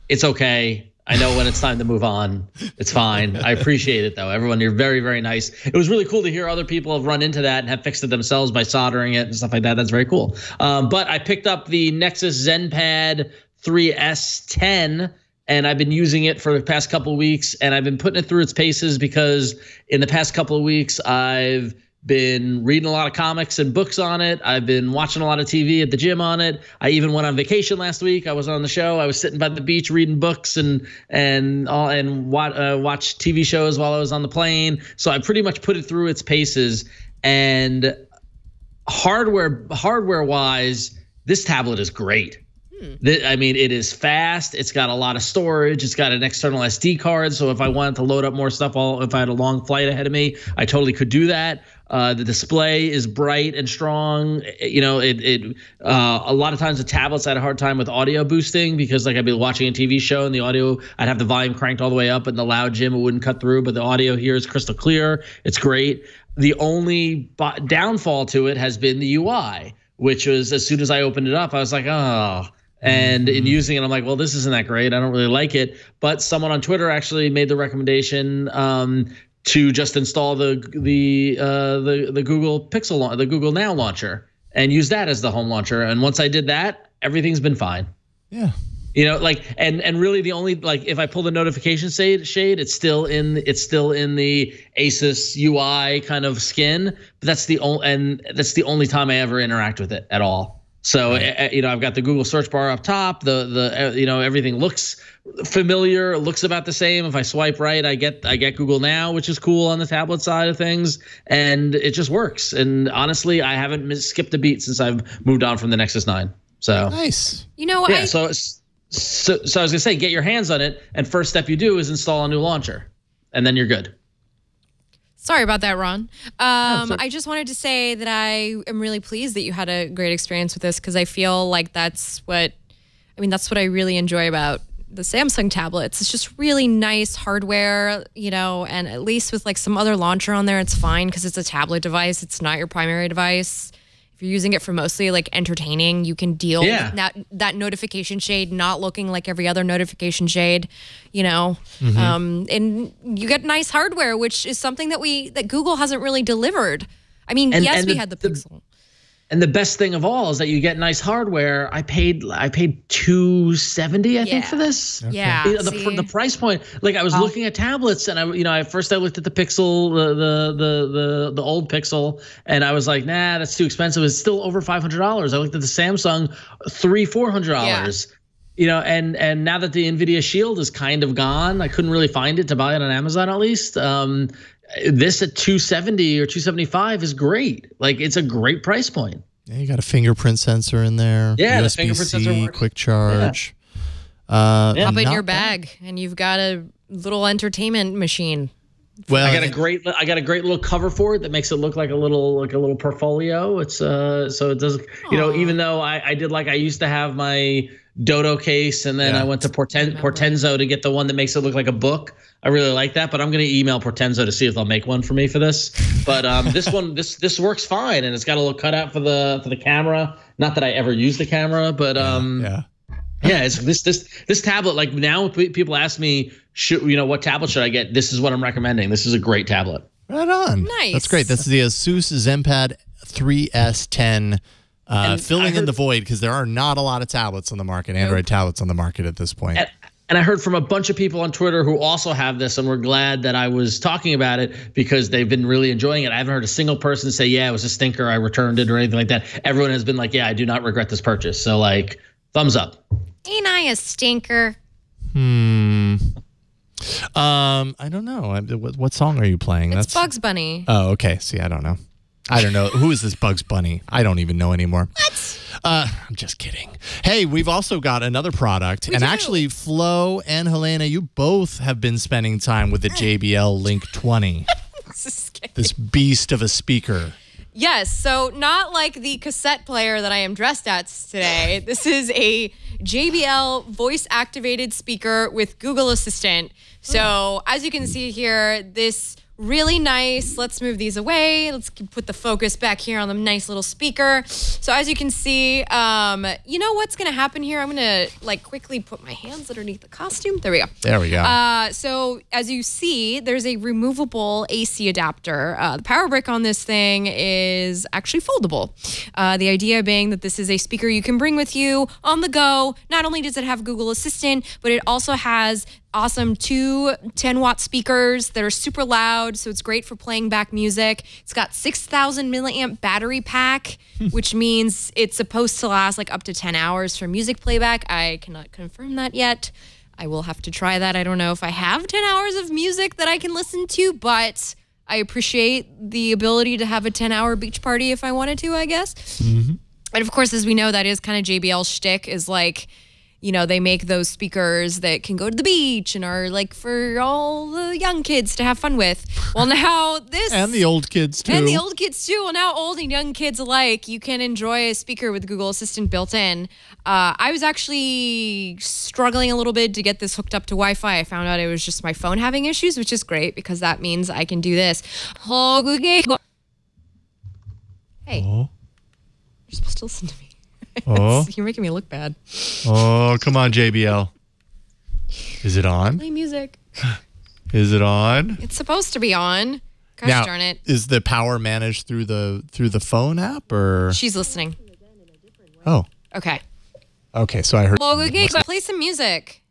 It's okay. I know when it's time to move on. It's fine. I appreciate it, though. Everyone, you're very, very nice. It was really cool to hear other people have run into that and have fixed it themselves by soldering it and stuff like that. That's very cool. But I picked up the Nexus ZenPad 3S10, and I've been using it for the past couple of weeks, and I've been putting it through its paces because in the past couple of weeks, I've been reading a lot of comics and books on it. I've been watching a lot of TV at the gym on it. I even went on vacation last week. I was on the show. I was sitting by the beach reading books and watch TV shows while I was on the plane. So I pretty much put it through its paces. And hardware wise, this tablet is great. I mean, it is fast. It's got a lot of storage. It's got an external SD card. So if I wanted to load up more stuff, if I had a long flight ahead of me, I totally could do that. The display is bright and strong. A lot of times the tablets I had a hard time with audio boosting because like I'd be watching a TV show and the audio, I'd have the volume cranked all the way up and the loud Jim, it wouldn't cut through. But the audio here is crystal clear. It's great. The only downfall to it has been the UI, which was as soon as I opened it up, I was like, oh. And in using it, I'm like, well, this isn't that great. I don't really like it. But someone on Twitter actually made the recommendation to just install the Google Pixel, the Google Now launcher, and use that as the home launcher. And once I did that, everything's been fine. Yeah. And really the only if I pull the notification shade, it's still in the Asus UI kind of skin. But that's the only time I ever interact with it at all. So, I've got the Google search bar up top, everything looks familiar, looks about the same. If I swipe right, I get Google Now, which is cool on the tablet side of things. And it just works. And honestly, I haven't skipped a beat since I've moved on from the Nexus 9. So nice. So I was gonna say, get your hands on it. And first step you do is install a new launcher and then you're good. Sorry about that, Ron. I just wanted to say that I am really pleased that you had a great experience with this because I feel like that's what I really enjoy about the Samsung tablets. It's just really nice hardware, and at least with like some other launcher on there, it's fine because it's a tablet device. It's not your primary device. If you're using it for mostly like entertaining, you can deal with that notification shade not looking like every other notification shade, and you get nice hardware, which is something that Google hasn't really delivered. I mean, yes, we had the Pixel. And the best thing of all is that you get nice hardware. I paid $270, I think, for this. Okay. Yeah, the price point. Like I was looking at tablets, and at first I looked at the Pixel, the old Pixel, and I was like, nah, that's too expensive. It's still over $500. I looked at the Samsung, $400. And now that the NVIDIA Shield is kind of gone, I couldn't really find it to buy it on Amazon at least. This at $270 or $275 is great. Like it's a great price point. Yeah, you got a fingerprint sensor in there. Yeah, USB-C, the fingerprint sensor works. quick charge. Pop it in your bag, and you've got a little entertainment machine. Well, I got a great little cover for it that makes it look like a little portfolio. It's so it doesn't, even though I used to have my Dodo case, and then I went to Portenzo to get the one that makes it look like a book. I really like that, but I'm going to email Portenzo to see if they'll make one for me for this. But this works fine, and it's got a little cutout for the camera. Not that I ever use the camera, but it's this tablet. Like now, people ask me, what tablet should I get? This is what I'm recommending. This is a great tablet. Right on. Nice. That's great. That's the Asus ZenPad 3S10. Filling in the void because there are not a lot of tablets on the market, Android tablets on the market at this point. And I heard from a bunch of people on Twitter who also have this, and we're glad that I was talking about it because they've been really enjoying it. I haven't heard a single person say, yeah, it was a stinker, I returned it, or anything like that. Everyone has been like, yeah, I do not regret this purchase. So, like, thumbs up. Ain't I a stinker? I don't know. What song are you playing? It's Bugs Bunny. Oh, okay. See, I don't know. Who is this Bugs Bunny? I don't even know anymore. What? I'm just kidding. Hey, we've also got another product. Actually, Flo and Helena, you both have been spending time with the JBL Link 20. This beast of a speaker. Yes, so not like the cassette player that I am dressed as today. This is a JBL voice-activated speaker with Google Assistant. So as you can see here, this really nice. Let's move these away. Let's put the focus back here on the nice little speaker. So as you can see, you know what's going to happen here? I'm going to quickly put my hands underneath the costume. There we go. There we go. So as you see, there's a removable AC adapter. The power brick on this thing is actually foldable. The idea being that this is a speaker you can bring with you on the go. Not only does it have Google Assistant, but it also has awesome 2 10-watt speakers that are super loud, so it's great for playing back music. It's got 6,000 milliamp battery pack, which means it's supposed to last up to 10 hours for music playback. I cannot confirm that yet. I will have to try that. I don't know if I have 10 hours of music that I can listen to, but I appreciate the ability to have a 10-hour beach party if I wanted to, I guess. Mm-hmm. And of course, as we know, that is kind of JBL's shtick, is they make those speakers that can go to the beach and are for all the young kids to have fun with. Well, now this... And the old kids, too. And the old kids, too. Well, now old and young kids alike, you can enjoy a speaker with Google Assistant built in. I was actually struggling a little bit to get this hooked up to Wi-Fi. I found out it was just my phone having issues, which is great because that means I can do this. Hey. Oh. You're supposed to listen to me. Oh. You're making me look bad. Oh, come on, JBL. Is it on? Play music. Is it on? It's supposed to be on. Gosh now, darn it. Is the power managed through the phone app or? She's listening. Oh. Okay. Okay, so I heard. Well, play some music.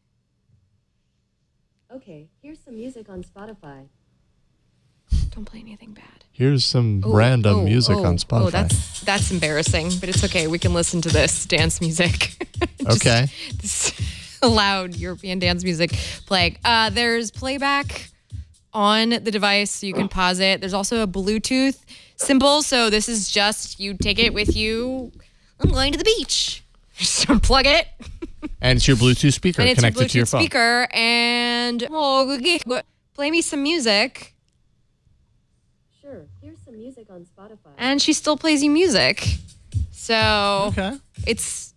Okay, here's some music on Spotify. Don't play anything bad. Here's some random music on Spotify. Oh, that's embarrassing, but it's okay. We can listen to this dance music. Okay. This loud European dance music playing. There's playback on the device, so you can pause it. There's also a Bluetooth symbol, so this is just you take it with you. I'm going to the beach. Just unplug it. And it's your Bluetooth speaker and connected to your phone. Speaker and play me some music. some music on Spotify. and she still plays you music. So it's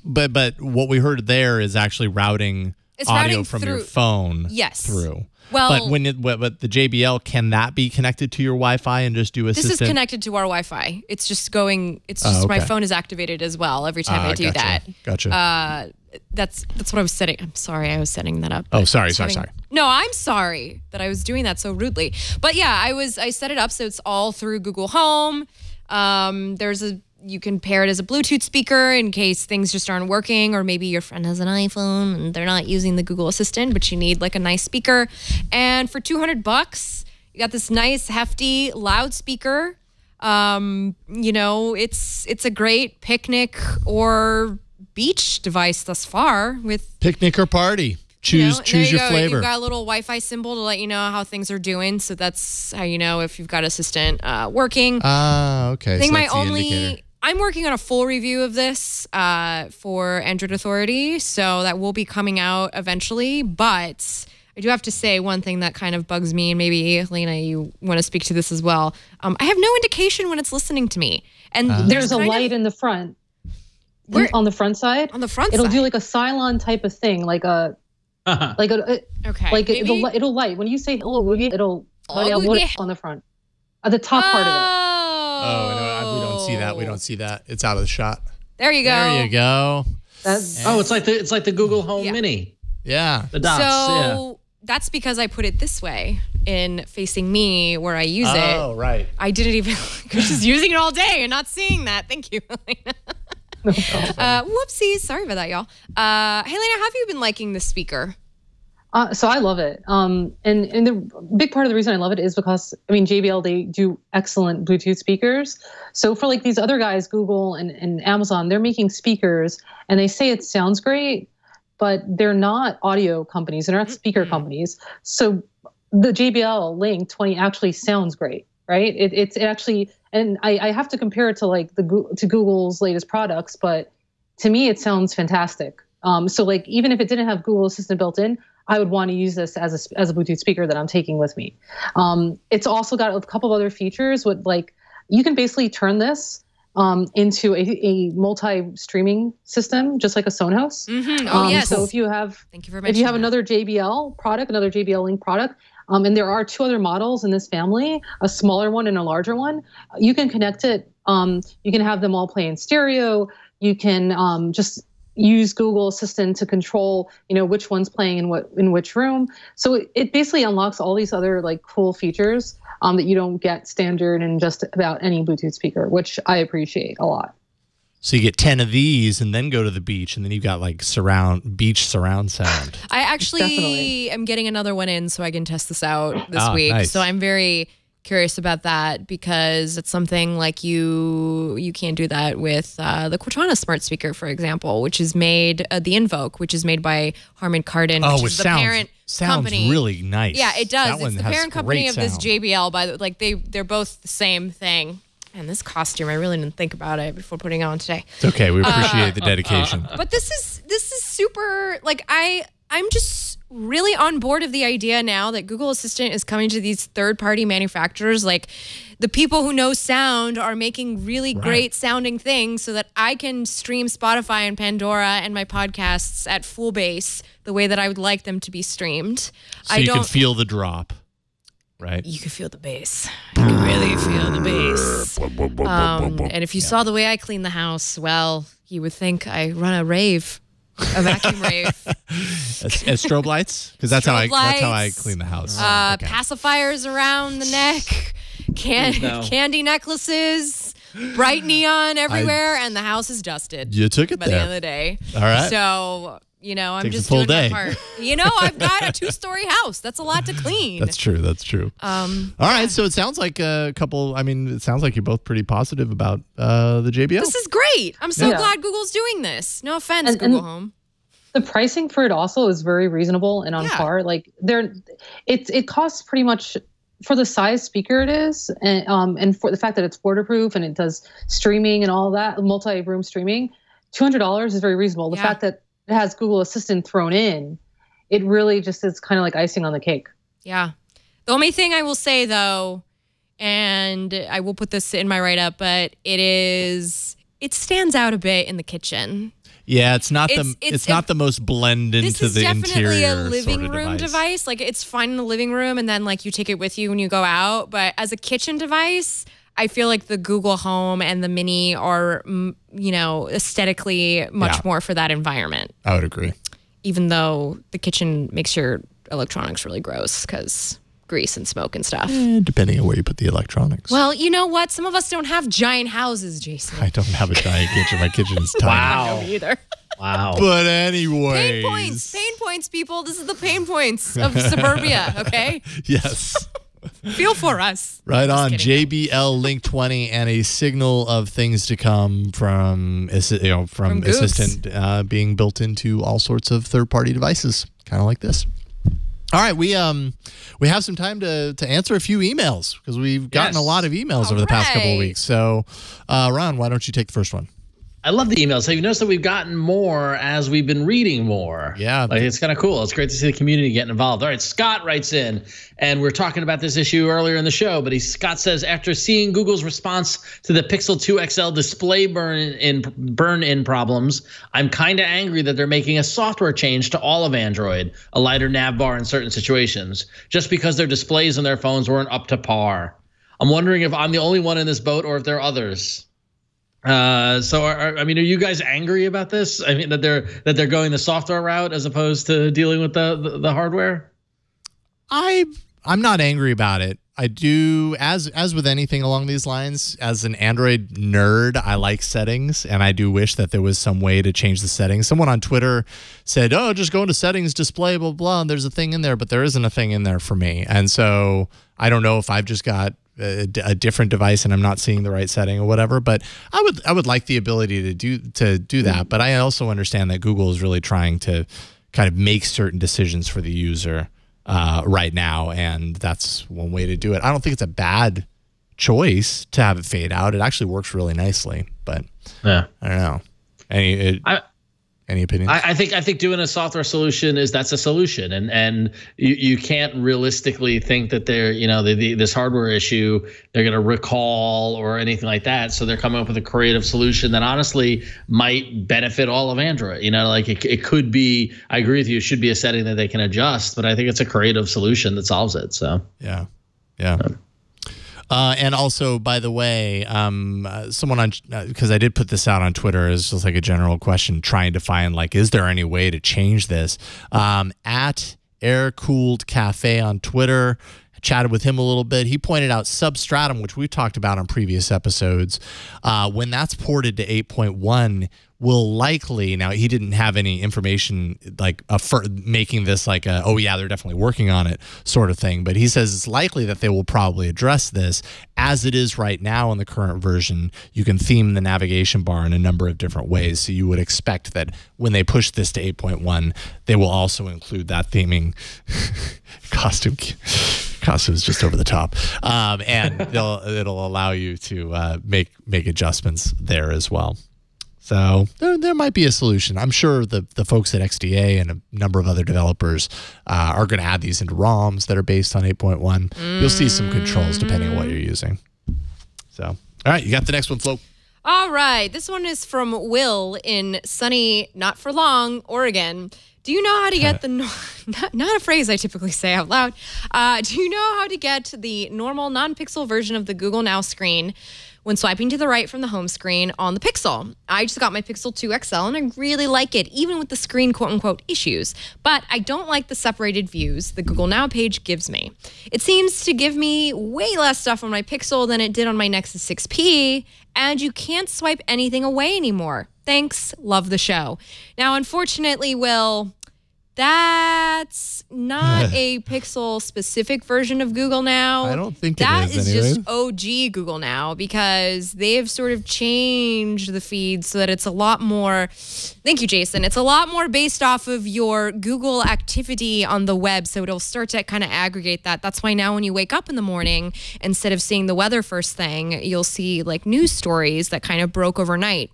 but what we heard there is actually routing audio from your phone through. Well, but the JBL, can that be connected to your Wi-Fi and just do assistant? This is connected to our Wi-Fi. It's just going. It's just my phone is activated as well every time I do that. Gotcha. That's what I was setting. I'm sorry, I was setting that up. Oh, sorry. No, I'm sorry that I was doing that so rudely. But yeah, I set it up so it's all through Google Home. You can pair it as a Bluetooth speaker in case things just aren't working, or maybe your friend has an iPhone and they're not using the Google Assistant, but you need like a nice speaker. And for $200, you got this nice hefty loudspeaker. It's a great picnic or beach device thus far. With picnic or party. Choose your flavor. You've got a little Wi-Fi symbol to let you know how things are doing. So that's how you know if you've got Assistant working. Okay. I think I'm working on a full review of this for Android Authority, so that will be coming out eventually. But I do have to say one thing that kind of bugs me, and maybe, Helena, you want to speak to this as well. I have no indication when it's listening to me. And there's a light in the front. On the front side? On the front it'll side? do like a Cylon type of thing, like a... it'll light. When you say hello, it'll on the front. At the top part of it. Oh, no, we don't see that. We don't see that. It's out of the shot. There you go. It's like the Google Home Mini. Yeah. The dots. So that's because I put it this way, in facing me where I use it. Oh, right. I didn't even, I was just using it all day and not seeing that. Thank you, Helena. Whoopsies. Sorry about that, y'all. Helena, have you been liking this speaker? So I love it. And the big part of the reason I love it is because, JBL, they do excellent Bluetooth speakers. So for like these other guys, Google and Amazon, they're making speakers and they say it sounds great, but they're not audio companies. They're not speaker companies. So the JBL Link 20 actually sounds great, right? It actually, and I have to compare it to like to Google's latest products, but to me, it sounds fantastic. So like, even if it didn't have Google Assistant built in, I would want to use this as a Bluetooth speaker that I'm taking with me. It's also got a couple of other features with like, you can basically turn this into a multi-streaming system, just like a Sonos. Mm-hmm. Oh, yes. So if you have, another JBL product, another JBL Link product, and there are two other models in this family, a smaller one and a larger one, you can connect it. You can have them all play in stereo. You can just use Google Assistant to control, which one's playing in which room. So it basically unlocks all these other like cool features that you don't get standard in just about any Bluetooth speaker, which I appreciate a lot. So you get 10 of these and then go to the beach, and then you've got like beach surround sound. I actually am getting another one in so I can test this out this week. Nice. So I'm very curious about that because it's something like you can't do that with the Cortana smart speaker, for example, which is made the Invoke, which is made by Harman Kardon, which is the parent company. Sounds really nice. Yeah, it does. It's the parent company of this sound. JBL. By the like they're both the same thing. And this costume, I really didn't think about it before putting it on today. It's okay. We appreciate the dedication. But this is super. Like I'm just really on board of the idea now that Google Assistant is coming to these third-party manufacturers. Like the people who know sound are making really great sounding things so that I can stream Spotify and Pandora and my podcasts at full bass the way that I would like them to be streamed. So you can feel the drop, right? You can feel the bass. You can really feel the bass. And if you saw the way I clean the house, well, you would think I run a rave. A vacuum rave. As strobe lights? Because that's how I clean the house. Pacifiers around the neck, candy necklaces, bright neon everywhere, and the house is dusted. You took it by there. the end of the day. All right. So, I'm Takes just a full doing day. my part. I've got a 2-story house. That's a lot to clean. That's true. All right. So it sounds like it sounds like you're both pretty positive about the JBL. This is great. I'm so glad Google's doing this. No offense, Google Home. The pricing for it also is very reasonable and on par. Like it costs pretty much for the size speaker it is, and for the fact that it's waterproof and it does streaming and all that, multi-room streaming, $200 is very reasonable. The fact that it has Google Assistant thrown in, it really just is kind of like icing on the cake. Yeah. The only thing I will say though, and I will put this in my write-up, but it stands out a bit in the kitchen. Yeah, it's not the most blend into the interior. This is definitely a living room device. Like, it's fine in the living room, and then like you take it with you when you go out. But as a kitchen device, I feel like the Google Home and the Mini are, aesthetically much more for that environment. I would agree. Even though the kitchen makes your electronics really gross because grease and smoke and stuff. Depending on where you put the electronics. Well, you know what? Some of us don't have giant houses, Jason. I don't have a giant kitchen. My kitchen's tiny. I don't either. Wow. But anyway. Pain points, people. This is the pain points of suburbia, okay? Yes. Feel for us. Right on. JBL Link 20 and a signal of things to come from Assistant being built into all sorts of third-party devices, kind of like this. All right, we have some time to answer a few emails because we've gotten a lot of emails over the past couple of weeks. So, Ron, why don't you take the first one? I love the emails. So you notice that we've gotten more as we've been reading more. Yeah. Like, it's kind of cool. It's great to see the community getting involved. All right, Scott writes in, and we're talking about this issue earlier in the show, but Scott says, after seeing Google's response to the Pixel 2 XL display burn-in problems, I'm kind of angry that they're making a software change to all of Android, a lighter nav bar in certain situations, just because their displays on their phones weren't up to par. I'm wondering if I'm the only one in this boat or if there are others. Are you guys angry about this? I mean, that they're going the software route as opposed to dealing with the hardware? I'm not angry about it. I do, as with anything along these lines, as an Android nerd, I like settings, and I do wish that there was some way to change the settings. Someone on Twitter said, "Oh, just go into settings, display, blah, blah, and there's a thing in there," but there isn't a thing in there for me. And so I don't know if I've just got a different device and I'm not seeing the right setting or whatever, but I would like the ability to do that. But I also understand that Google is really trying to kind of make certain decisions for the user right now, and that's one way to do it. I don't think it's a bad choice to have it fade out. It actually works really nicely, but I don't know. Any opinions? I think doing a software solution that's a solution, and you can't realistically think that they're this hardware issue they're going to recall or anything like that. So they're coming up with a creative solution that honestly might benefit all of Android. It could be. I agree with you. It should be a setting that they can adjust, but I think it's a creative solution that solves it. So yeah. And also, by the way, someone on, because I did put this out on Twitter as just like a general question, trying to find is there any way to change this? At Air Cooled Cafe on Twitter, chatted with him a little bit. He pointed out Substratum, which we've talked about on previous episodes. When that's ported to 8.1, will likely, now he didn't have any information making this oh yeah, they're definitely working on it sort of thing, but he says it's likely that they will probably address this. As it is right now in the current version, you can theme the navigation bar in a number of different ways, so you would expect that when they push this to 8.1, they will also include that theming. Costume's just over the top, and it'll allow you to make adjustments there as well. So there might be a solution. I'm sure the folks at XDA and a number of other developers are going to add these into ROMs that are based on 8.1. You'll see some controls depending on what you're using. So, all right, you got the next one, Flo. All right, this one is from Will in sunny, not for long, Oregon. Do you know how to get the not a phrase I typically say out loud? Do you know how to get the normal non-pixel version of the Google Now screen when swiping to the right from the home screen on the Pixel? I just got my Pixel 2 XL and I really like it, even with the screen quote-unquote issues. But I don't like the separated views the Google Now page gives me. It seems to give me way less stuff on my Pixel than it did on my Nexus 6P, and you can't swipe anything away anymore. Thanks, love the show. Now, unfortunately, Will, that's not a Pixel-specific version of Google Now. I don't think that it is anyway. That is just OG Google Now, because they have sort of changed the feed so that it's a lot more, thank you, Jason, it's a lot more based off of your Google activity on the web, so it'll start to kind of aggregate that. That's why now when you wake up in the morning, instead of seeing the weather first thing, you'll see news stories that kind of broke overnight.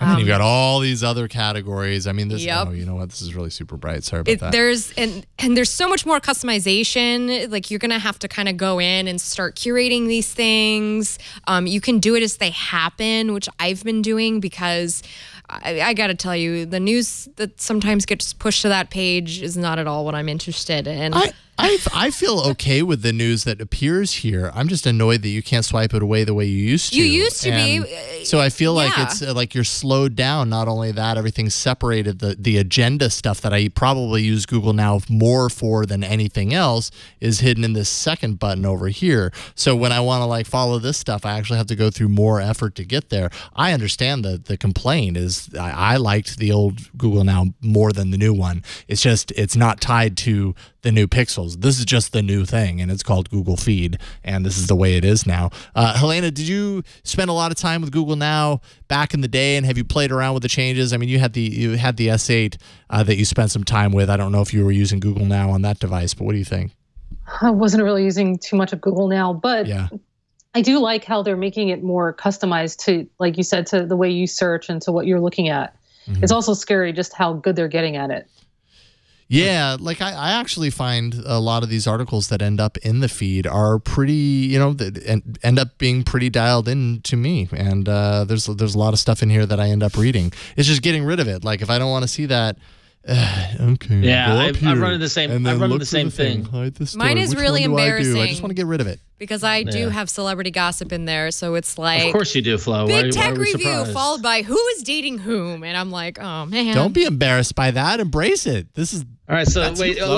And then you've got all these other categories. I mean, this. Yep. Oh, you know what? This is really super bright. Sorry about that. There's so much more customization. Like you're gonna have to kind of go in and start curating these things. You can do it as they happen, which I've been doing because I got to tell you, the news that sometimes gets pushed to that page is not at all what I'm interested in. I feel okay with the news that appears here. I'm just annoyed that you can't swipe it away the way you used to. You used to be. So I feel like Yeah. it's like you're slowed down. Not only that, everything's separated. The agenda stuff that I probably use Google Now more for than anything else is hidden in this second button over here. So when I want to like follow this stuff, I actually have to go through more effort to get there. I understand the complaint is I liked the old Google Now more than the new one. It's just it's not tied to the new pixels. This is just the new thing, and it's called Google Feed, and this is the way it is now. Helena, did you spend a lot of time with Google Now back in the day, and have you played around with the changes? I mean, you had the S8 that you spent some time with. I don't know if you were using Google Now on that device, but what do you think? I wasn't really using too much of Google Now, but Yeah. I do like how they're making it more customized to, like you said, to the way you search and to what you're looking at. It's also scary just how good they're getting at it. Yeah, like I actually find a lot of these articles that end up in the feed are pretty, you know, that end up being pretty dialed in to me. And there's a lot of stuff in here that I end up reading. It's just getting rid of it. Like if I don't want to see that, okay. Yeah, go up here I've run the same. and then I've run look the for same thing. Hide this Mine story. is Which really one do I do? I embarrassing. just want to get rid of it. because I do Yeah. have celebrity gossip in there. So it's like, Of course you do, Flo. big Why tech are we review surprised? followed by who is dating whom. And I'm like, oh, man. Don't be embarrassed by that. Embrace it. This is All right, so That's wait, you, Flo.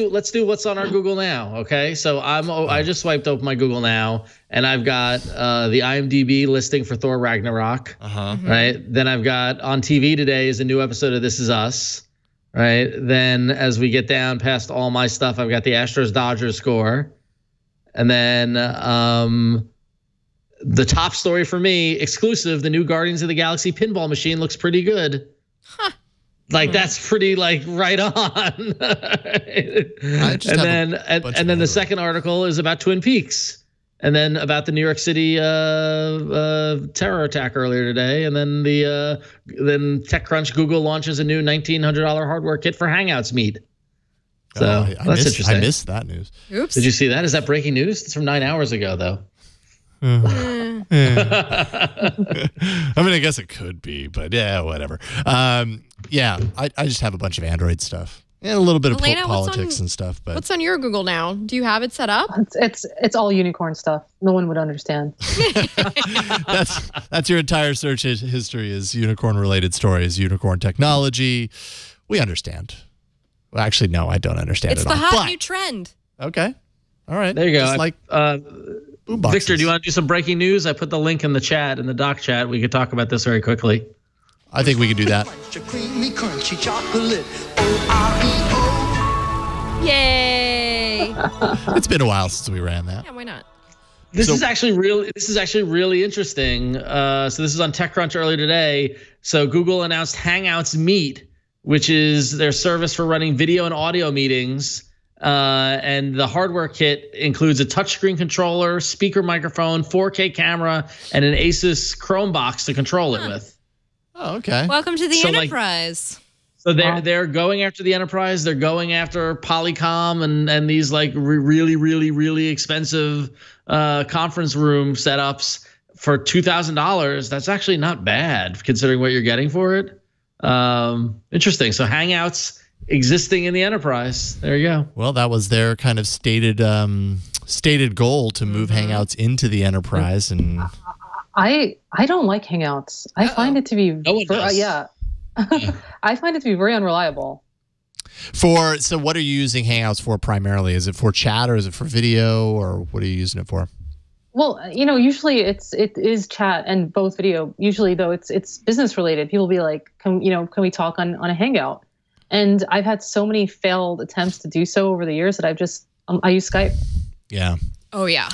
let's do what's on our Google Now, okay? So I just swiped open my Google Now, and I've got the IMDb listing for Thor Ragnarok, right? Then I've got on TV today is a new episode of This Is Us, right? Then as we get down past all my stuff, I've got the Astros Dodgers score, and then the top story for me, exclusive, the new Guardians of the Galaxy pinball machine looks pretty good. Like that's pretty like right on. And then the second article is about Twin Peaks, and then about the New York City terror attack earlier today, and then then TechCrunch Google launches a new $1,900 hardware kit for Hangouts Meet. So that's interesting. I missed that news. Oops. Did you see that? Is that breaking news? It's from 9 hours ago, though. I mean, I guess it could be, but yeah, whatever. Yeah, I just have a bunch of Android stuff and a little bit of Elena, politics and stuff. But What's on your Google Now? Do you have it set up? It's all unicorn stuff. No one would understand. that's your entire search history is unicorn related stories, unicorn technology. We understand. Well, actually, no, I don't understand It's it the all. hot new trend. Okay, all right. There you go. Just like boomboxes. Victor, do you want to do some breaking news? I put the link in the chat, in the doc chat. We could talk about this very quickly. I think we can do that. Creamy, crunchy chocolate. O-R-E-O. Yay. It's been a while since we ran that. Yeah, why not? This is actually really interesting. So this is on TechCrunch earlier today. So Google announced Hangouts Meet, which is their service for running video and audio meetings. And the hardware kit includes a touchscreen controller, speaker microphone, 4K camera, and an Asus Chromebox to control it with. Oh, okay. Welcome to the So, like, enterprise. So they're going after the enterprise. They're going after Polycom and these like really expensive conference room setups for $2,000. That's actually not bad considering what you're getting for it. Interesting. So Hangouts existing in the enterprise. There you go. Well, that was their kind of stated goal to move Hangouts into the enterprise, and I don't like Hangouts. I find it to be one does. I find it to be very unreliable. so what are you using Hangouts for primarily? Is it for chat or is it for video, or what are you using it for? Well, usually it is chat and both video. Usually though, it's business related. People be like, can we talk on a Hangout? And I've had so many failed attempts to do so over the years that I use Skype. Yeah. Oh, yeah.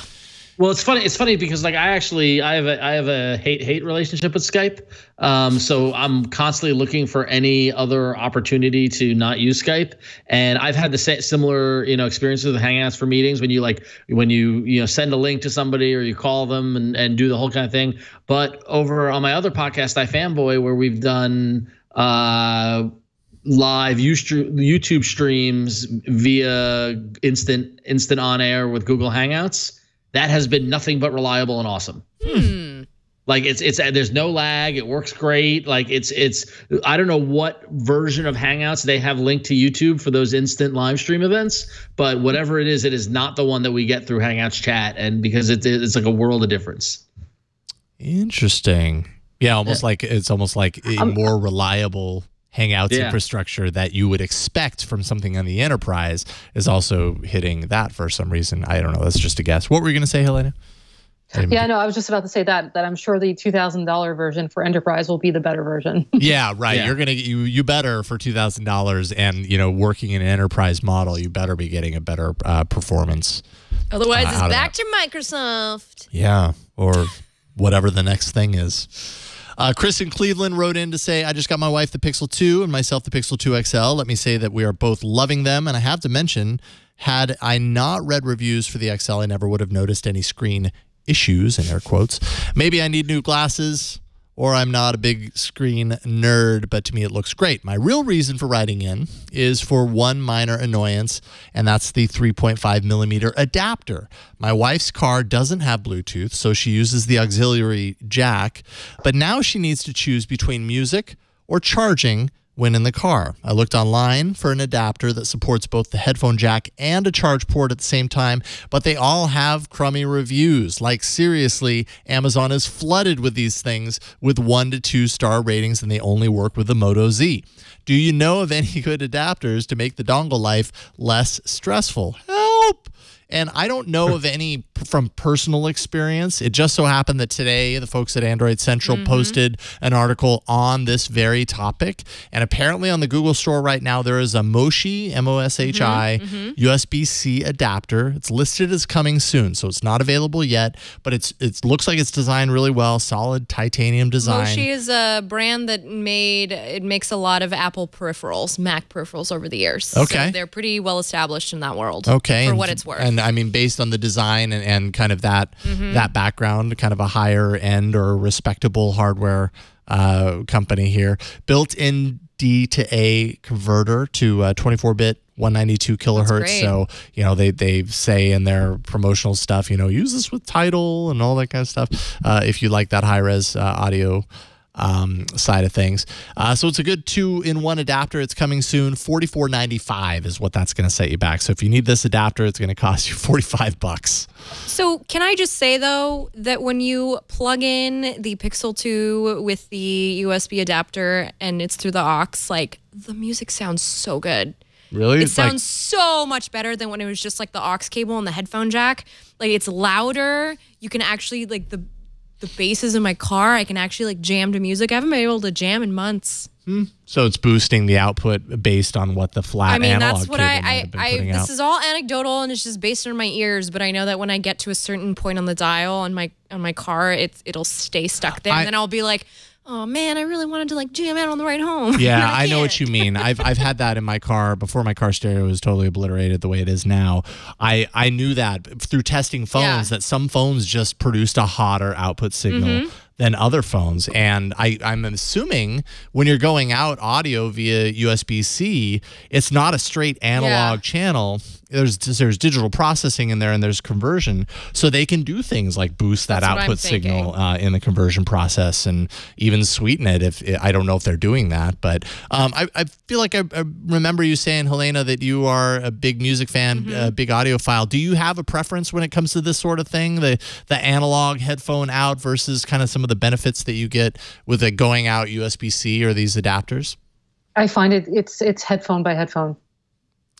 Well, it's funny. It's funny because like I have a hate relationship with Skype. So I'm constantly looking for any other opportunity to not use Skype. And I've had the similar experiences with Hangouts for meetings when you send a link to somebody or you call them and do the whole kind of thing. But over on my other podcast, iFanboy, where we've done live YouTube streams via instant on air with Google Hangouts. That has been nothing but reliable and awesome. Like it's there's no lag. It works great. Like it's I don't know what version of Hangouts they have linked to YouTube for those instant live stream events, but whatever it is not the one that we get through Hangouts chat, and because it's like a world of difference. Interesting. Yeah, it's almost like a more reliable Hangouts infrastructure that you would expect from something on the enterprise is also hitting that for some reason. I don't know. That's just a guess. What were you going to say, Helena? Yeah, no, I was just about to say that I'm sure the $2,000 version for enterprise will be the better version. Yeah, right. Yeah. You're gonna you better for $2,000, and working in an enterprise model, you better be getting a better performance. Otherwise, it's back to Microsoft. Yeah, or whatever the next thing is. Chris in Cleveland wrote in to say, I just got my wife the Pixel 2 and myself the Pixel 2 XL. Let me say that we are both loving them. And I have to mention, had I not read reviews for the XL, I never would have noticed any screen issues, in air quotes. Maybe I need new glasses, or I'm not a big screen nerd, but to me it looks great. My real reason for writing in is for one minor annoyance, and that's the 3.5 millimeter adapter. My wife's car doesn't have Bluetooth, so she uses the auxiliary jack, but now she needs to choose between music or charging when in the car. I looked online for an adapter that supports both the headphone jack and a charge port at the same time, but they all have crummy reviews. Like, seriously, Amazon is flooded with these things with 1 to 2 star ratings, and they only work with the Moto Z. Do you know of any good adapters to make the dongle life less stressful? Help! And I don't know of any from personal experience. It just so happened that today the folks at Android Central posted an article on this very topic. And apparently on the Google store right now, there is a Moshi, M-O-S-H-I, USB-C adapter. It's listed as coming soon, so it's not available yet. But it looks like it's designed really well, solid titanium design. Moshi is a brand that makes a lot of Apple peripherals, Mac peripherals over the years. Okay. So they're pretty well established in that world. Okay. For what it's worth. And I mean, based on the design and kind of that background, kind of a higher end or respectable hardware company here. Built-in D to A converter to 24-bit 192 kilohertz. So, they say in their promotional stuff, use this with Tidal and all that kind of stuff if you like that high-res audio side of things. So it's a good 2-in-1 adapter. It's coming soon. $44.95 is what that's going to set you back. So if you need this adapter, it's going to cost you $45. So can I just say, though, that when you plug in the Pixel 2 with the USB adapter and it's through the aux, like, the music sounds so good. Really? It sounds so much better than when it was just like the aux cable and the headphone jack. Like, it's louder. You can actually, like, the basses in my car, I can actually jam to music. I haven't been able to jam in months. So it's boosting the output based on what the flat analog that's what cable might have been putting out. This is all anecdotal and it's just based on my ears, but I know that when I get to a certain point on the dial on my car, it'll stay stuck there, and then I'll be like, oh man, I really wanted to jam out on the ride home. Yeah, I know what you mean. I've had that in my car before my car stereo was totally obliterated the way it is now. I knew that through testing phones that some phones just produced a hotter output signal than other phones. And I'm assuming when you're going out audio via USB-C, it's not a straight analog channel. There's digital processing in there and there's conversion. So they can do things like boost that output signal in the conversion process and even sweeten it. I don't know if they're doing that. But I feel like I remember you saying, Helena, that you are a big music fan, a big audiophile. Do you have a preference when it comes to this sort of thing? The analog headphone out versus kind of some of the benefits that you get with a going out USB-C or these adapters? I find it's headphone by headphone.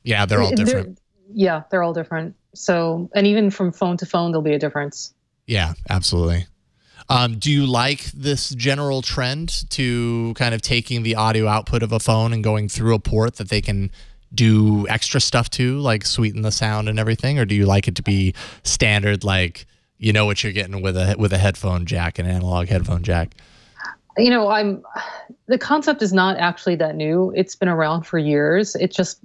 Yeah, they're all different. They're all different. So, and even from phone to phone, there'll be a difference. Yeah, absolutely. Do you like this general trend to kind of taking the audio output of a phone and going through a port that they can do extra stuff to, like sweeten the sound and everything? Or do you like it to be standard, like you know what you're getting with a headphone jack, an analog headphone jack. You know, the concept is not actually that new. It's been around for years. It's just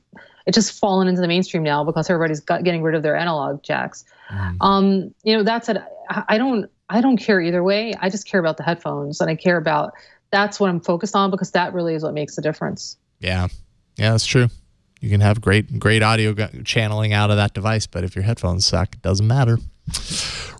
fallen into the mainstream now because everybody's getting rid of their analog jacks. You know, that said, I don't care either way. I just care about the headphones, and I care about, that's what I'm focused on, because that really is what makes the difference. Yeah, that's true. You can have great audio channeling out of that device, but if your headphones suck, it doesn't matter.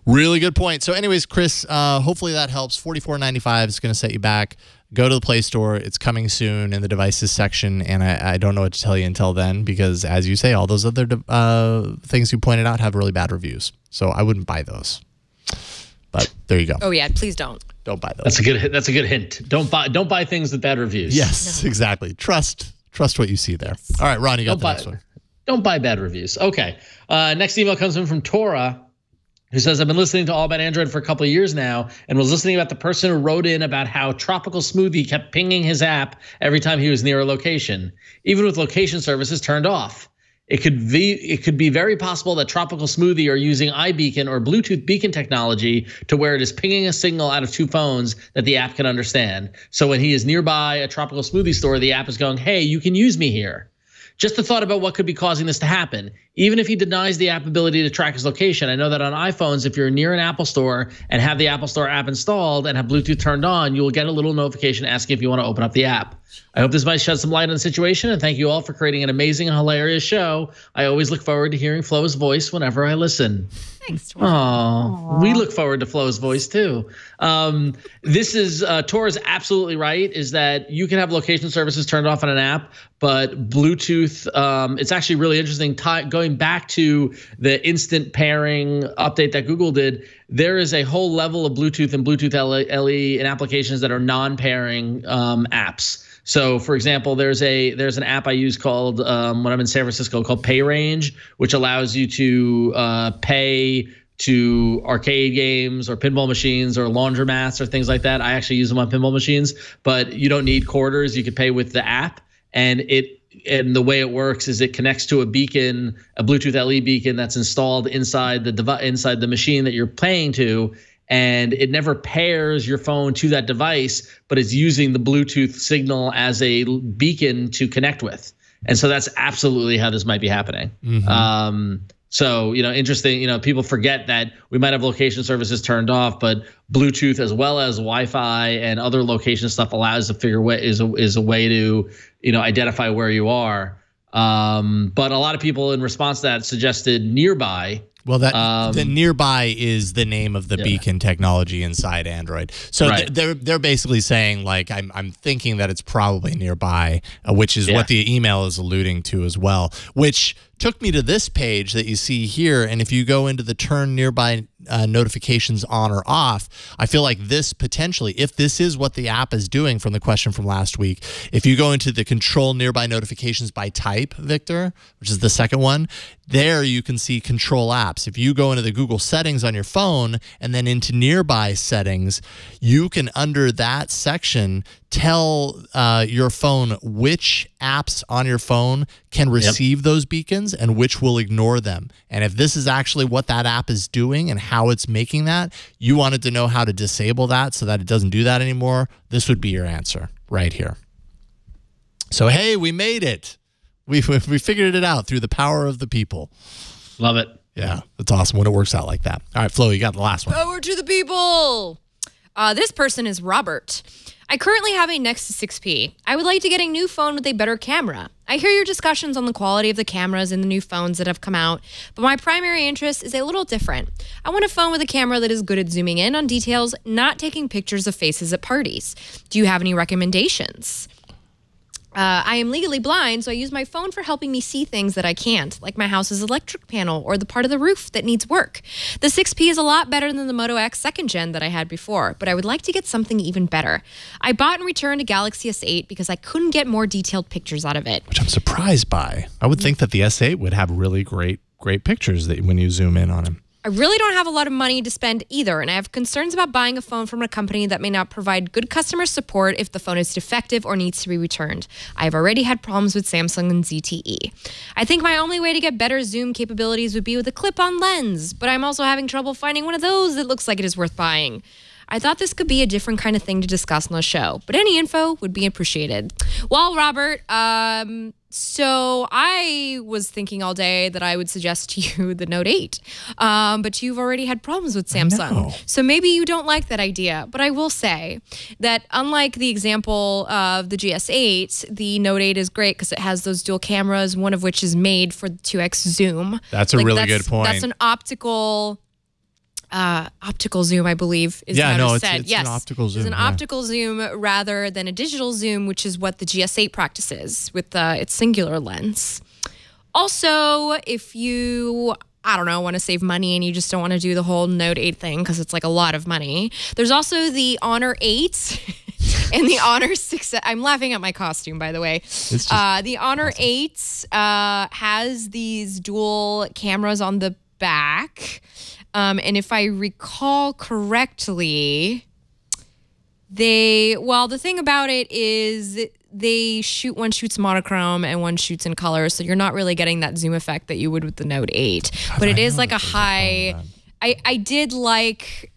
Really good point. So anyways, Chris, hopefully that helps. $44.95 is going to set you back. Go to the Play Store. It's coming soon in the devices section, and I don't know what to tell you until then, because as you say, all those other things you pointed out have really bad reviews. So I wouldn't buy those. But there you go. Oh yeah, please don't. Don't buy those. That's a good hint. Don't buy things with bad reviews. Yes, exactly. Trust what you see there. Yes. All right, Ron, you got the next one. Don't buy bad reviews. Okay. Next email comes in from Tora, who says, I've been listening to All About Android for a couple of years now, and was listening about the person who wrote in about how Tropical Smoothie kept pinging his app every time he was near a location, even with location services turned off. It could be very possible that Tropical Smoothie are using iBeacon or Bluetooth beacon technology to where it is pinging a signal out of two phones that the app can understand. So when he is nearby a Tropical Smoothie store, the app is going, hey, you can use me here. Just a thought about what could be causing this to happen. Even if he denies the app ability to track his location, I know that on iPhones, if you're near an Apple store and have the Apple Store app installed and have Bluetooth turned on, you will get a little notification asking if you want to open up the app. I hope this might shed some light on the situation, and thank you all for creating an amazing and hilarious show. I always look forward to hearing Flo's voice whenever I listen. Thanks, Tor. Oh, we look forward to Flo's voice too. This is Tor is absolutely right. Is that you can have location services turned off on an app, but Bluetooth. It's actually really interesting. Going back to the instant pairing update that Google did, there is a whole level of Bluetooth and Bluetooth LE in applications that are non-pairing apps. So, for example, there's an app I use called when I'm in San Francisco called PayRange, which allows you to pay to arcade games or pinball machines or laundromats or things like that. I actually use them on pinball machines, but you don't need quarters. You can pay with the app, and the way it works is it connects to a beacon, a Bluetooth LE beacon that's installed inside the machine that you're paying to. And it never pairs your phone to that device, but it's using the Bluetooth signal as a beacon to connect with. And so that's absolutely how this might be happening. Mm-hmm. So, interesting, people forget that we might have location services turned off, but Bluetooth as well as Wi-Fi and other location stuff allows to figure is a way to, identify where you are. But a lot of people in response to that suggested nearby. Well, the nearby is the name of the beacon technology inside Android. So right. They're basically saying, like, I'm thinking that it's probably nearby, which is what the email is alluding to as well, which took me to this page that you see here. And if you go into the turn nearby notifications on or off, I feel like this potentially, if this is what the app is doing from the question from last week, if you go into the control nearby notifications by type, Victor, which is the second one, there you can see control apps. If you go into the Google settings on your phone and then into nearby settings, you can, under that section, tell your phone which apps on your phone can receive those beacons and which will ignore them. And if this is actually what that app is doing and how it's making that, you wanted to know how to disable that so that it doesn't do that anymore, this would be your answer right here. So, hey, we made it. We figured it out through the power of the people. Love it. Yeah, that's awesome when it works out like that. All right, Flo, you got the last one. Power to the people. This person is Robert. I currently have a Nexus 6P. I would like to get a new phone with a better camera. I hear your discussions on the quality of the cameras in the new phones that have come out, but my primary interest is a little different. I want a phone with a camera that is good at zooming in on details, not taking pictures of faces at parties. Do you have any recommendations? I am legally blind, so I use my phone for helping me see things that I can't, like my house's electric panel or the part of the roof that needs work. The 6P is a lot better than the Moto X 2nd Gen that I had before, but I would like to get something even better. I bought and returned a Galaxy S8 because I couldn't get more detailed pictures out of it. Which I'm surprised by. I would think that the S8 would have really great pictures that when you zoom in on them. I really don't have a lot of money to spend either, and I have concerns about buying a phone from a company that may not provide good customer support if the phone is defective or needs to be returned. I have already had problems with Samsung and ZTE. I think my only way to get better zoom capabilities would be with a clip-on lens, but I'm also having trouble finding one of those that looks like it is worth buying. I thought this could be a different kind of thing to discuss on the show, but any info would be appreciated. Well, Robert, so I was thinking all day that I would suggest to you the Note 8, but you've already had problems with Samsung. So maybe you don't like that idea, but I will say that unlike the example of the GS8, the Note 8 is great because it has those dual cameras, one of which is made for the 2x zoom. That's a really good point. That's an optical zoom, I believe, is how it's said. It's an optical zoom. It's an optical zoom rather than a digital zoom, which is what the GS8 practices with its singular lens. Also, if you, I don't know, want to save money and you just don't want to do the whole Note 8 thing because it's like a lot of money, there's also the Honor 8 and the Honor 6. I'm laughing at my costume, by the way. The Honor 8 has these dual cameras on the back. And if I recall correctly, the thing about it is one shoots monochrome and one shoots in color, so you're not really getting that zoom effect that you would with the Note 8. But it is like a high. I did like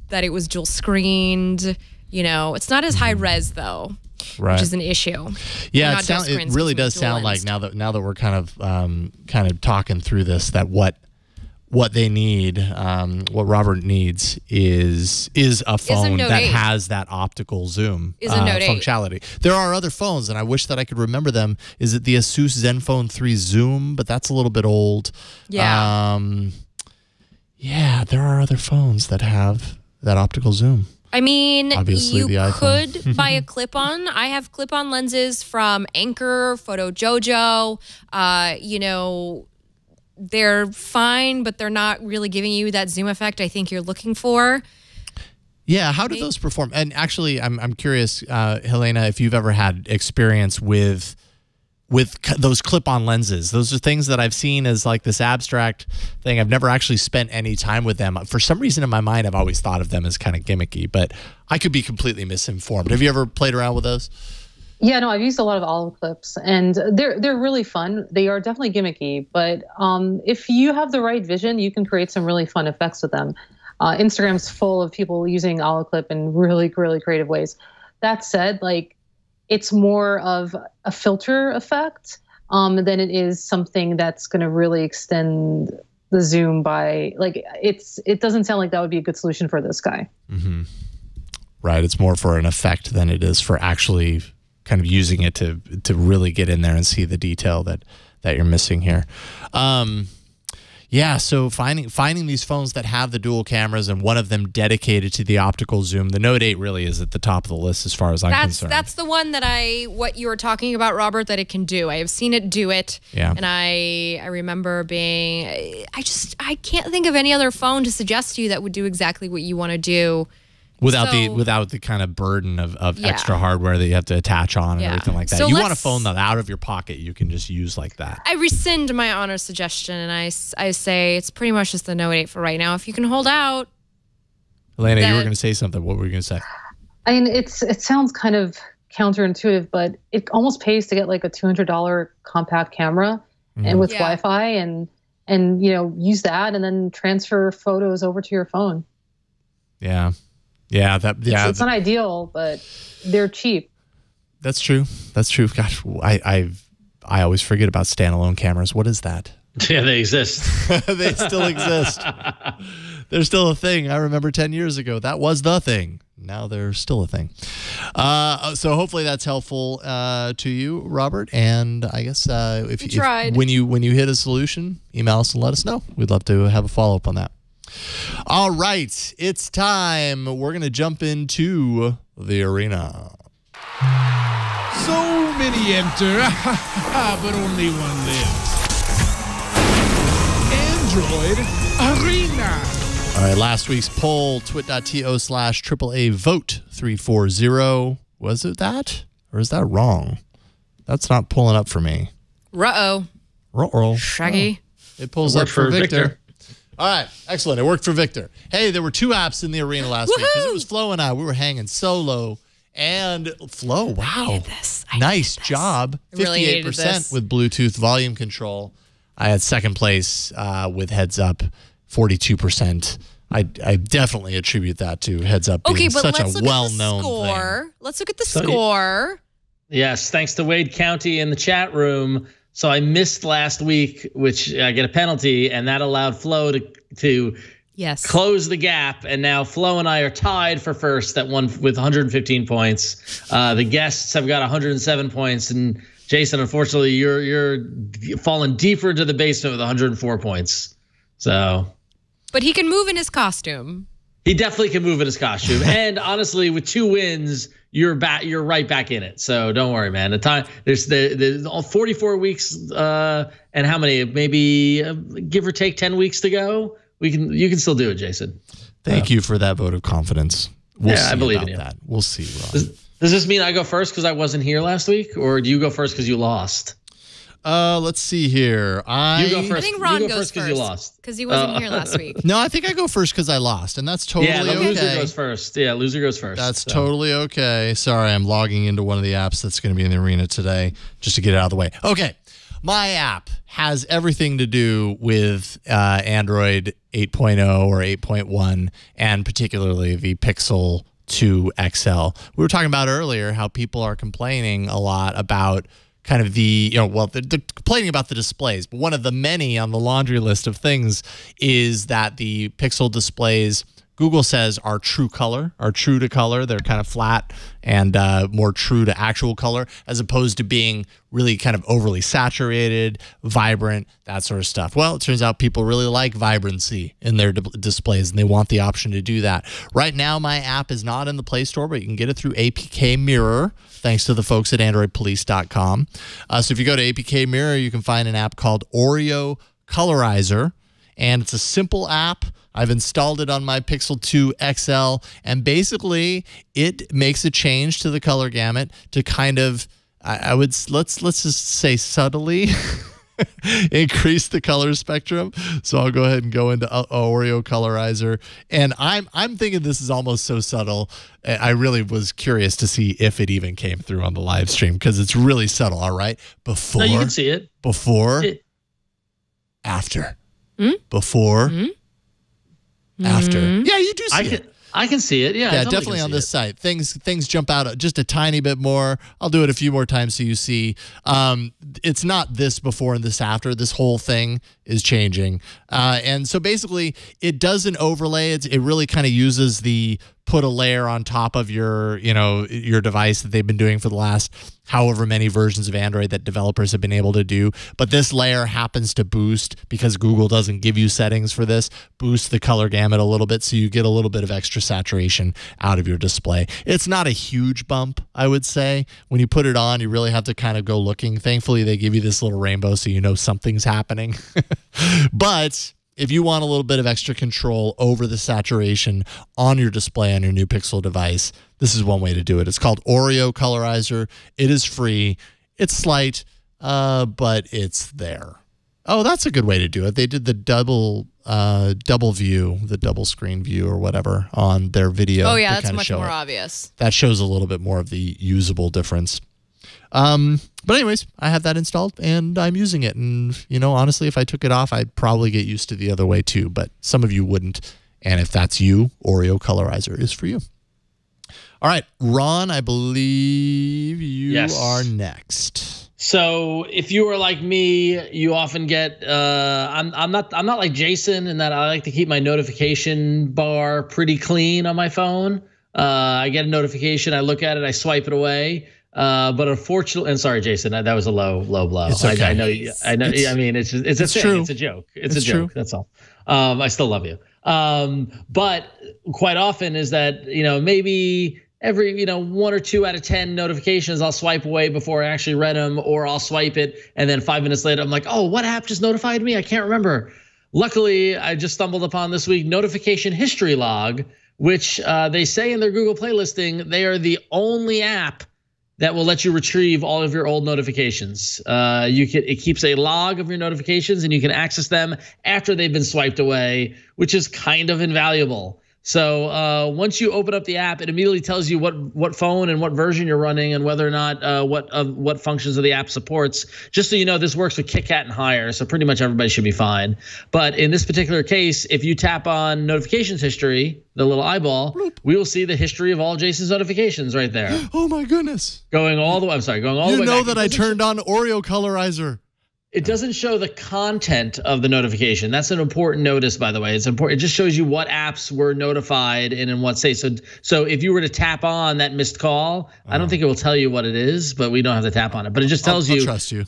that it was dual screened. You know, it's not as high res though. Right. Which is an issue. Yeah, it really does sound like now that we're kind of talking through this, that what they need, what Robert needs is a phone that has that optical zoom functionality. There are other phones, and I wish that I could remember them. Is it the Asus Zenfone 3 Zoom? But that's a little bit old. Yeah. Yeah, there are other phones that have that optical zoom. I mean, obviously, you could buy a clip-on. I have clip-on lenses from Anker, Photo Jojo. They're fine, but they're not really giving you that zoom effect I think you're looking for. Yeah, how do those perform? And actually, I'm curious, Helena, if you've ever had experience with those clip-on lenses. Those are things that I've seen as like this abstract thing. I've never actually spent any time with them. For some reason in my mind, I've always thought of them as kind of gimmicky, but I could be completely misinformed. Have you ever played around with those? Yeah, no, I've used a lot of olive clips, and they're really fun. They are definitely gimmicky, but if you have the right vision, you can create some really fun effects with them. Instagram's full of people using olive clip in really, really creative ways. That said, like, it's more of a filter effect than it is something that's going to really extend the zoom by, like, it doesn't sound like that would be a good solution for this guy. Mm-hmm. Right. It's more for an effect than it is for actually kind of using it to really get in there and see the detail that you're missing here. Yeah, so finding these phones that have the dual cameras and one of them dedicated to the optical zoom, the Note 8 really is at the top of the list as far as I'm concerned. That's the one that what you were talking about, Robert, that it can do. I have seen it do it. Yeah. And I remember I can't think of any other phone to suggest to you that would do exactly what you want to do. Without the kind of burden of extra hardware that you have to attach on and everything like that. So you want a phone that out of your pocket you can just use like that. I rescind my Honor suggestion, and I say it's pretty much just the Note 8 for right now. If you can hold out. Elena, you were going to say something. What were you going to say? I mean, it sounds kind of counterintuitive, but it almost pays to get like a $200 compact camera and with Wi-Fi and use that and then transfer photos over to your phone. Yeah. Yeah, it's not ideal, but they're cheap. That's true. Gosh, I always forget about standalone cameras. What is that? Yeah, they exist. They still exist. They're still a thing. I remember 10 years ago that was the thing. Now they're still a thing. So hopefully that's helpful to you, Robert. And I guess when you hit a solution, email us and let us know. We'd love to have a follow up on that. All right, it's time. We're going to jump into the arena. So many enter, but only one lives. Android Arena. All right, last week's poll, twit.to/AAA vote 340. Was it that? Or is that wrong? That's not pulling up for me. Ruh-oh. Ruh-oh. Shaggy. Oh, it pulls up for Victor. All right, excellent. It worked for Victor. Hey, there were 2 apps in the arena last week because it was Flo and I. We were hanging solo. And Flo, wow. Nice job. 58% with Bluetooth volume control. I had second place with Heads Up, 42%. I definitely attribute that to Heads Up being such a well-known thing. Let's look at the score. Yes, thanks to Wade County in the chat room. So I missed last week, which I get a penalty, and that allowed Flo to close the gap. And now Flo and I are tied for first at one with 115 points. The guests have got 107 points, and Jason, unfortunately, you're falling deeper into the basement with 104 points. So, but he can move in his costume. He definitely can move in his costume. And honestly, with 2 wins, you're right back in it. So don't worry, man. There's 44 weeks and how many? Maybe give or take 10 weeks to go. You can still do it, Jason. Thank you for that vote of confidence. We'll see I believe about in you. That. We'll see, Ron. Does this mean I go first because I wasn't here last week, or do you go first because you lost? Let's see here. You go first. I think Ron goes because you lost. Because he wasn't here last week. No, I think I go first because I lost, and that's totally okay. Yeah, loser goes first. Yeah, loser goes first. That's totally okay. Sorry, I'm logging into one of the apps that's going to be in the arena today just to get it out of the way. Okay, my app has everything to do with Android 8.0 or 8.1, and particularly the Pixel 2 XL. We were talking about earlier how people are complaining a lot about kind of they're complaining about the displays, but one of the many on the laundry list of things is that the Pixel displays, Google says, are true to color. They're kind of flat and more true to actual color, as opposed to being really kind of overly saturated, vibrant, that sort of stuff. Well, it turns out people really like vibrancy in their displays, and they want the option to do that. Right now, my app is not in the Play Store, but you can get it through APK Mirror, thanks to the folks at AndroidPolice.com. So if you go to APK Mirror, you can find an app called Oreo Colorizer, and it's a simple app. I've installed it on my Pixel 2 XL, and basically it makes a change to the color gamut to kind of, let's just say subtly increase the color spectrum. So I'll go ahead and go into Oreo Colorizer, and I'm thinking this is almost so subtle. I really was curious to see if it even came through on the live stream because it's really subtle. All right, before, no, you can see it. Before, after, before. After. Yeah, you do see it. I can see it. Yeah, definitely on this site. Things jump out just a tiny bit more. I'll do it a few more times so you see. It's not this before and this after. This whole thing is changing. And so basically, it does an overlay. It really kind of uses the put a layer on top of your device that they've been doing for the last however many versions of Android that developers have been able to do. But this layer happens to boost, because Google doesn't give you settings for this, boost the color gamut a little bit, so you get a little bit of extra saturation out of your display. It's not a huge bump, I would say. When you put it on, you really have to kind of go looking. Thankfully, they give you this little rainbow so you know something's happening. But if you want a little bit of extra control over the saturation on your display on your new Pixel device, this is one way to do it. It's called Oreo Colorizer. It is free. It's slight, but it's there. Oh, that's a good way to do it. They did the double view, the double screen view or whatever on their video. Oh, yeah, that's much more obvious. That shows a little bit more of the usable difference. But anyways, I have that installed and I'm using it. And, honestly, if I took it off, I'd probably get used to the other way too. But some of you wouldn't. And if that's you, Oreo Colorizer is for you. All right, Ron, I believe you are next. So if you are like me, you often get I'm not like Jason in that I like to keep my notification bar pretty clean on my phone. I get a notification, I look at it, I swipe it away. But unfortunately, and sorry, Jason, that was a low blow. It's okay. I know. I mean, it's a thing. True. It's a joke. It's a joke. That's all. I still love you. But quite often is that, maybe every, 1 or 2 out of 10 notifications I'll swipe away before I actually read them, or I'll swipe it. And then 5 minutes later, I'm like, oh, what app just notified me? I can't remember. Luckily, I just stumbled upon this week notification history log, which they say in their Google Play listing, they are the only app that will let you retrieve all of your old notifications. It keeps a log of your notifications, and you can access them after they've been swiped away, which is kind of invaluable. So once you open up the app, it immediately tells you what phone and what version you're running and whether or not what functions of the app supports. Just so you know, this works with KitKat and Higher, so pretty much everybody should be fine. But in this particular case, if you tap on notifications history, the little eyeball, we will see the history of all Jason's notifications right there. Oh my goodness! Going all the way back. You know that I turned on Oreo colorizer. It doesn't show the content of the notification. That's an important notice, by the way. It's important. It just shows you what apps were notified and in what state. So if you were to tap on that missed call, I don't think it will tell you what it is, but we don't have to tap on it. But it just tells you. I'll trust you.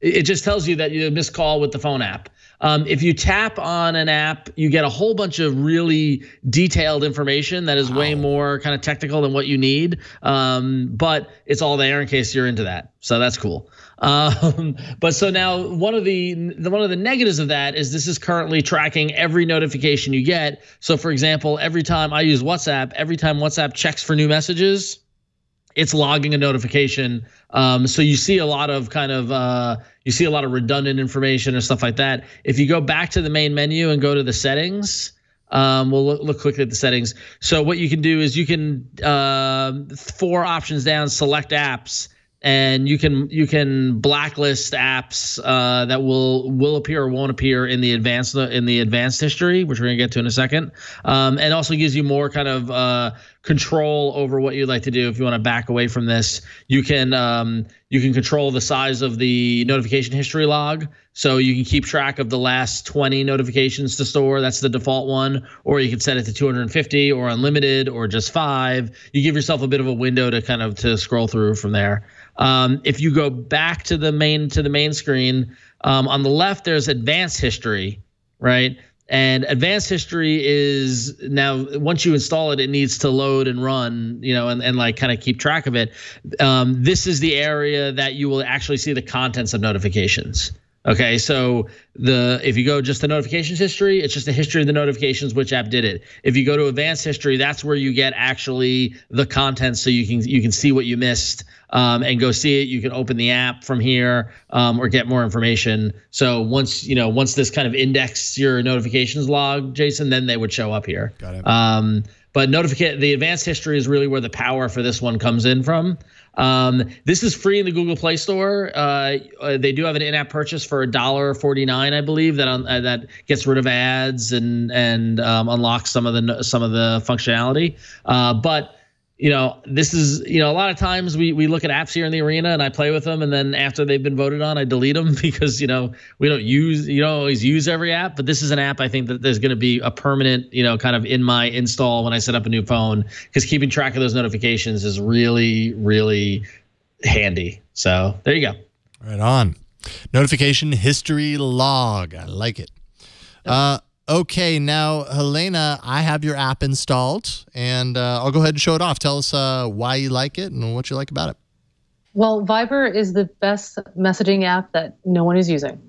It just tells you that you missed call with the phone app. If you tap on an app, you get a whole bunch of really detailed information that is way more kind of technical than what you need. But it's all there in case you're into that. So that's cool. But so now one of the negatives of that is this is currently tracking every notification you get. So for example, every time I use WhatsApp, every time WhatsApp checks for new messages, it's logging a notification. So you see a lot of redundant information and stuff like that. If you go back to the main menu and go to the settings, we'll look quickly at the settings. So what you can do is you can 4 options down, select apps. And you can blacklist apps that will appear or won't appear in the advanced history, which we're gonna get to in a second. And also gives you more kind of control over what you'd like to do. If you want to back away from this, you can control the size of the notification history log. So you can keep track of the last 20 notifications to store. That's the default one. Or you can set it to 250 or unlimited or just 5. You give yourself a bit of a window to scroll through from there. If you go back to the main screen, on the left there's advanced history, right? And advanced history is now once you install it, it needs to load and run, and like kind of keep track of it. This is the area that you will actually see the contents of notifications. Okay, so if you go just to notifications history, it's just a history of the notifications, which app did it. If you go to advanced history, that's where you get actually the content, so you can see what you missed and go see it. You can open the app from here or get more information. So once this kind of indexes your notifications log, Jason, then they would show up here. Got it. But the advanced history is really where the power for this one comes in from. This is free in the Google Play Store. They do have an in-app purchase for $1.49, I believe, that gets rid of ads and unlocks some of the functionality. But this is a lot of times we look at apps here in the arena and I play with them, and then after they've been voted on, I delete them because you don't always use every app. But this is an app I think that there's going to be a permanent kind of in my install when I set up a new phone, because keeping track of those notifications is really, really handy. So there you go. Right on. Notification history log. I like it. Okay, now, Helena, I have your app installed, and I'll go ahead and show it off. Tell us why you like it and what you like about it. Well, Viber is the best messaging app that no one is using,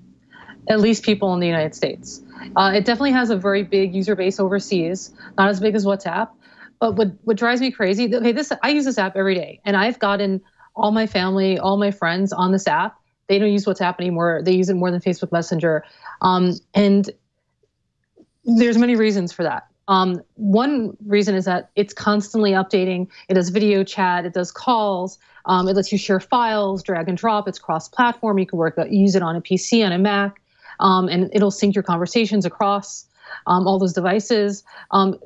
at least people in the United States. It definitely has a very big user base overseas, not as big as WhatsApp. But what drives me crazy, I use this app every day, and I've gotten all my family, all my friends on this app. They don't use WhatsApp anymore. They use it more than Facebook Messenger. And there's many reasons for that. One reason is that it's constantly updating. It does video chat, it does calls, it lets you share files, drag and drop. It's cross-platform. You can use it on a PC, on a Mac, and it'll sync your conversations across all those devices.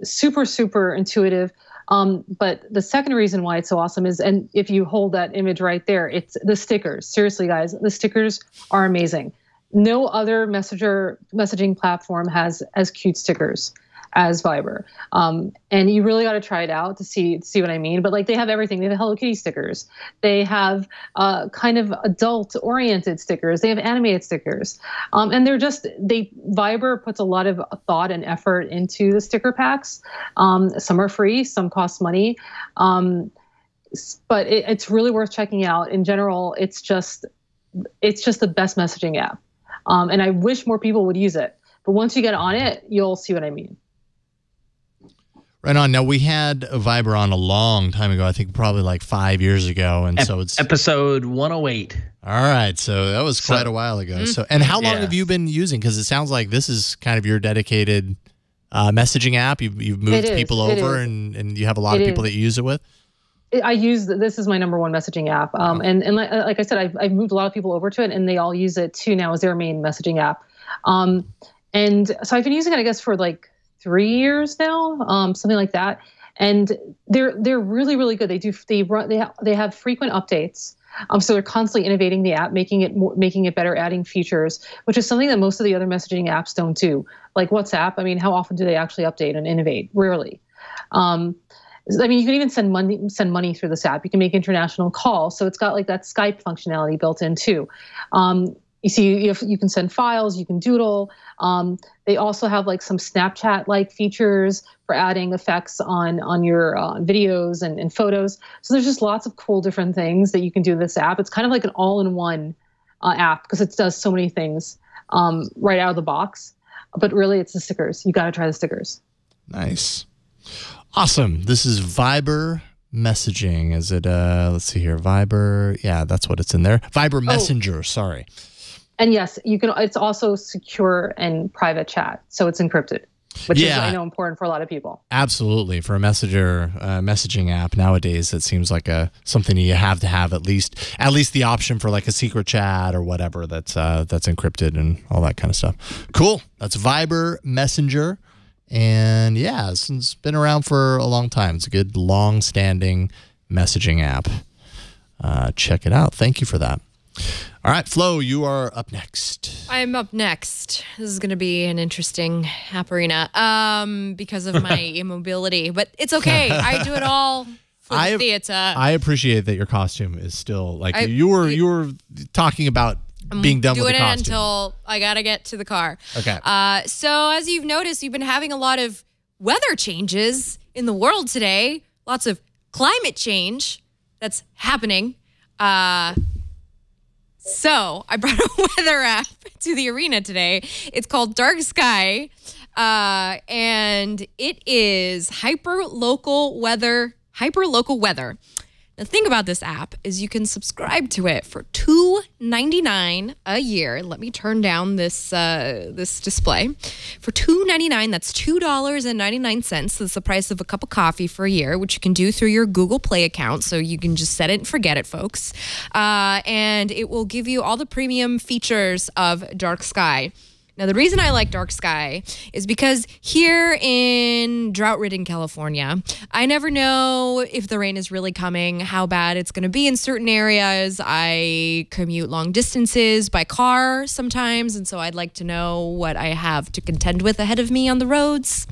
Super, super intuitive. But the second reason why it's so awesome is, and if you hold that image right there, it's the stickers. Seriously, guys, the stickers are amazing. No other messaging platform has as cute stickers as Viber. And you really got to try it out to see what I mean. But they have everything. They have Hello Kitty stickers. They have kind of adult oriented stickers. They have animated stickers. And Viber puts a lot of thought and effort into the sticker packs. Some are free, some cost money. But it's really worth checking out. In general, it's just the best messaging app. And I wish more people would use it. But once you get on it, you'll see what I mean. Right on. Now, we had Viber on a long time ago. I think probably like 5 years ago. And so it's episode 108. All right. So that was quite a while ago. So, and how long have you been using? Because it sounds like this is kind of your dedicated messaging app. You've moved people over and you have a lot of people that you use it with. This is my number one messaging app. And like I said, I've moved a lot of people over to it, and they all use it too now as their main messaging app. And so I've been using it, I guess, for like 3 years now, something like that. And they're really, really good. They have frequent updates. So they're constantly innovating the app, making it better, adding features, which is something that most of the other messaging apps don't do. Like WhatsApp, I mean, how often do they actually update and innovate? Rarely. I mean, you can even send money through this app. You can make international calls. So it's got like that Skype functionality built in too. You see, you can send files, you can doodle. They also have like some Snapchat-like features for adding effects on your videos and photos. So there's just lots of cool different things that you can do with this app. It's kind of like an all-in-one app because it does so many things right out of the box. But really, it's the stickers. You got to try the stickers. Nice. Awesome. This is Viber messaging. Is it, let's see here, Viber. Yeah, that's what it's in there. Viber Messenger, sorry. And yes, it's also secure and private chat. So it's encrypted, which is, I know, important for a lot of people. Absolutely. For a messaging app nowadays, it seems like something you have to have at least the option for like a secret chat or whatever that's encrypted and all that kind of stuff. Cool. That's Viber Messenger. And yeah, it's been around for a long time. It's a good, long-standing messaging app. Check it out. Thank you for that. All right, Flo, you are up next. I'm up next. This is going to be an interesting app arena because of my immobility, but it's okay. I do it all for the theater. I appreciate that your costume is still like you were talking about being done with the costume. I'm doing it until I got to get to the car. Okay. So as you've noticed, we've been having a lot of weather changes in the world today. Lots of climate change that's happening. So I brought a weather app to the arena today. It's called Dark Sky, and it is hyper-local weather. The thing about this app is you can subscribe to it for $2.99 a year. Let me turn down this display. For $2.99, that's $2.99. That's the price of a cup of coffee for a year, which you can do through your Google Play account. So you can just set it and forget it, folks. And it will give you all the premium features of Dark Sky. Now, the reason I like Dark Sky is because here in drought-ridden California, I never know if the rain is really coming, how bad it's going to be in certain areas. I commute long distances by car sometimes, and so I'd like to know what I have to contend with ahead of me on the roads,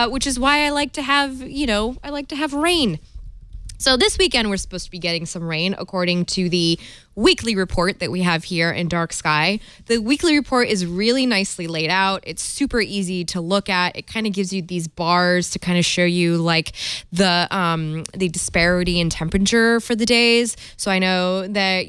which is why I like to have, rain. So this weekend, we're supposed to be getting some rain, according to the weekly report that we have here in Dark Sky. The weekly report is really nicely laid out. It's super easy to look at. It kind of gives you these bars to kind of show you like the disparity in temperature for the days. So I know that,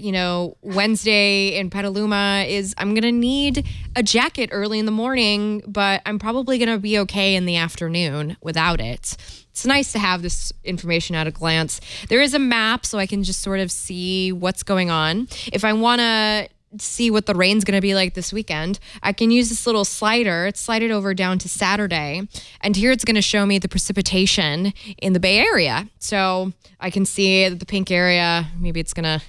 Wednesday in Petaluma I'm going to need a jacket early in the morning, but I'm probably going to be okay in the afternoon without it. It's nice to have this information at a glance. There is a map, so I can just sort of see what's going on. If I want to see what the rain's going to be like this weekend, I can use this little slider. It's slided over down to Saturday. And here it's going to show me the precipitation in the Bay Area. So I can see that the pink area, maybe it's going to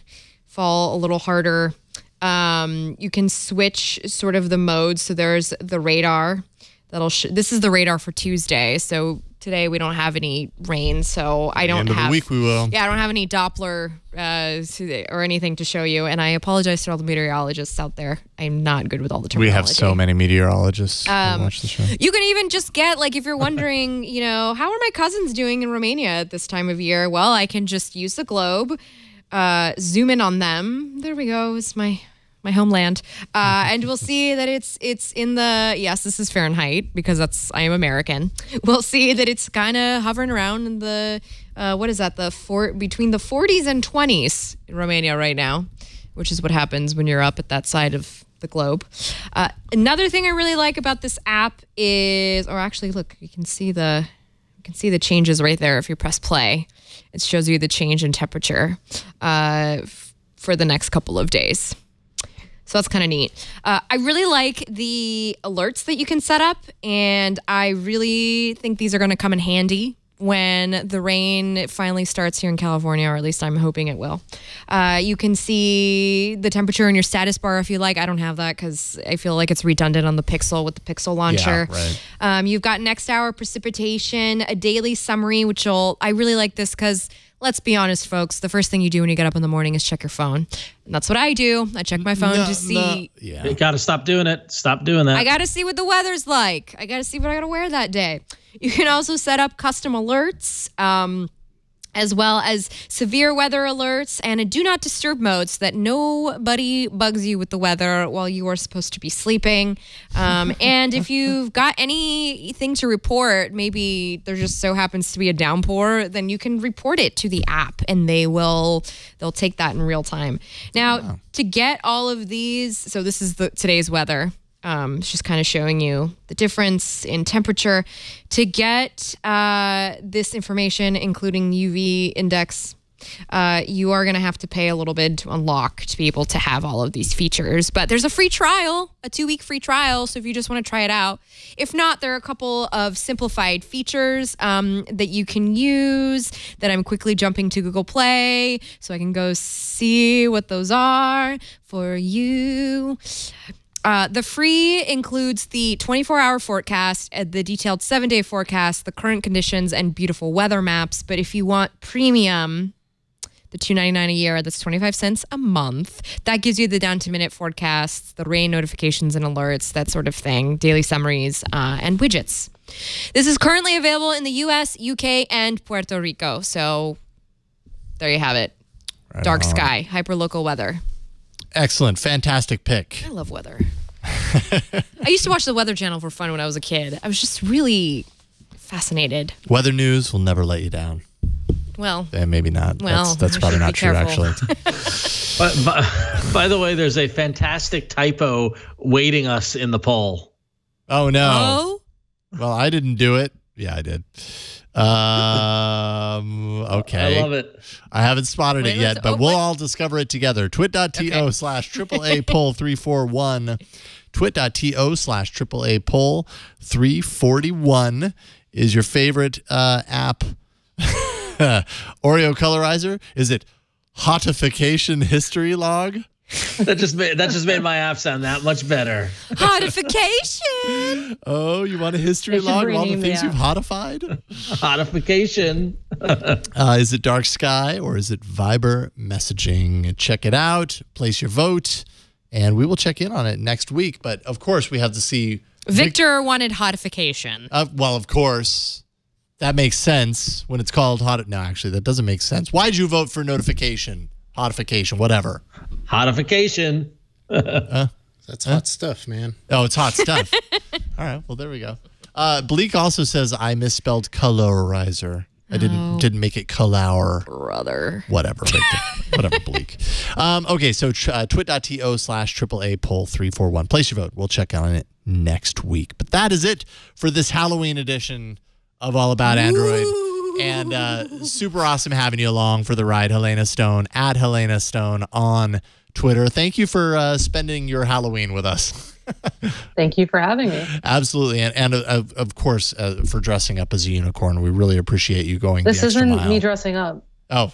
fall a little harder. You can switch sort of the modes. So there's the radar. This is the radar for Tuesday. So today we don't have any rain, so I don't have. End of the week we will. Yeah, I don't have any Doppler or anything to show you, and I apologize to all the meteorologists out there. I'm not good with all the terminology. We have so many meteorologists who watch the show. You can even just get, like, if you're wondering, how are my cousins doing in Romania at this time of year? Well, I can just use the globe, zoom in on them. There we go. It's my homeland, and we'll see that it's in the, yes, this is Fahrenheit because I am American. We'll see that it's kind of hovering around in the between the 40s and 20s in Romania right now, which is what happens when you're up at that side of the globe. Another thing I really like about this app is, or actually, look, you can see can see the changes right there. If you press play, it shows you the change in temperature for the next couple of days. So that's kind of neat. I really like the alerts that you can set up, and I really think these are going to come in handy when the rain finally starts here in California, or at least I'm hoping it will. You can see the temperature in your status bar if you like. I don't have that because I feel like it's redundant on the Pixel with the Pixel launcher. Yeah, right. You've got next hour precipitation, a daily summary, I really like this because let's be honest, folks, the first thing you do when you get up in the morning is check your phone. And that's what I do. I check my phone to see. Yeah. You got to stop doing it. Stop doing that. I got to see what the weather's like. I got to see what I got to wear that day. You can also set up custom alerts, as well as severe weather alerts and a do not disturb mode so that nobody bugs you with the weather while you are supposed to be sleeping. And if you've got anything to report, maybe there just so happens to be a downpour, then you can report it to the app and they'll take that in real time. Now, to get all of these, so this is today's weather. It's just kind of showing you the difference in temperature. To get this information, including UV index, you are going to have to pay a little bit to unlock to be able to have all of these features. But there's a free trial, a 2-week free trial. So if you just want to try it out. If not, there are a couple of simplified features that you can use that I'm quickly jumping to Google Play so I can go see what those are for you. The free includes the 24-hour forecast, the detailed 7-day forecast, the current conditions, and beautiful weather maps. But if you want premium, the $2.99 a year, that's 25 cents a month. That gives you the down-to-minute forecasts, the rain notifications and alerts, that sort of thing, daily summaries, and widgets. This is currently available in the U.S., UK, and Puerto Rico. So there you have it. Right Dark on. sky, hyperlocal weather. Excellent. Fantastic pick. I love weather. I used to watch the Weather Channel for fun when I was a kid. I was just really fascinated. Weather news will never let you down. Well, Maybe not. Well, that's I probably should not be true, careful. actually. By the way, there's a fantastic typo waiting us in the poll. Oh, no. oh, Well, I didn't do it. Yeah, I did. Okay. I love it. I haven't spotted Wait, it yet, let's- but oh, we'll wait. all discover it together. Twit.to/AAA poll 341. Twit.to/AAA poll 341 is your favorite app. Oreo colorizer? Is it hotification history log? That just made my app sound that much better. Hodification. Oh, you want a history They should log of all the rename the things app. you've hotified? Hodification. Is it dark sky or is it Viber messaging? Check it out. Place your vote, and we will check in on it next week. But of course, we have to see. Victor wanted hodification. Well, of course, that makes sense when it's called No, actually, that doesn't make sense. Why'd you vote for notification, hodification, whatever? Hodification. That's hot stuff, man. Oh, it's hot stuff. All right. Well, there we go. Bleak also says I misspelled colorizer. I didn't make it color. Brother. Whatever. Whatever, Bleak. Okay, so twit.to/AAA poll 341. Place your vote. We'll check on it next week. But that is it for this Halloween edition of All About Android. And super awesome having you along for the ride, Helena Stone, at Helena Stone on Twitter. Thank you for spending your Halloween with us. Thank you for having me. Absolutely. And of course, for dressing up as a unicorn. We really appreciate you going This the extra isn't mile. me dressing up. Oh,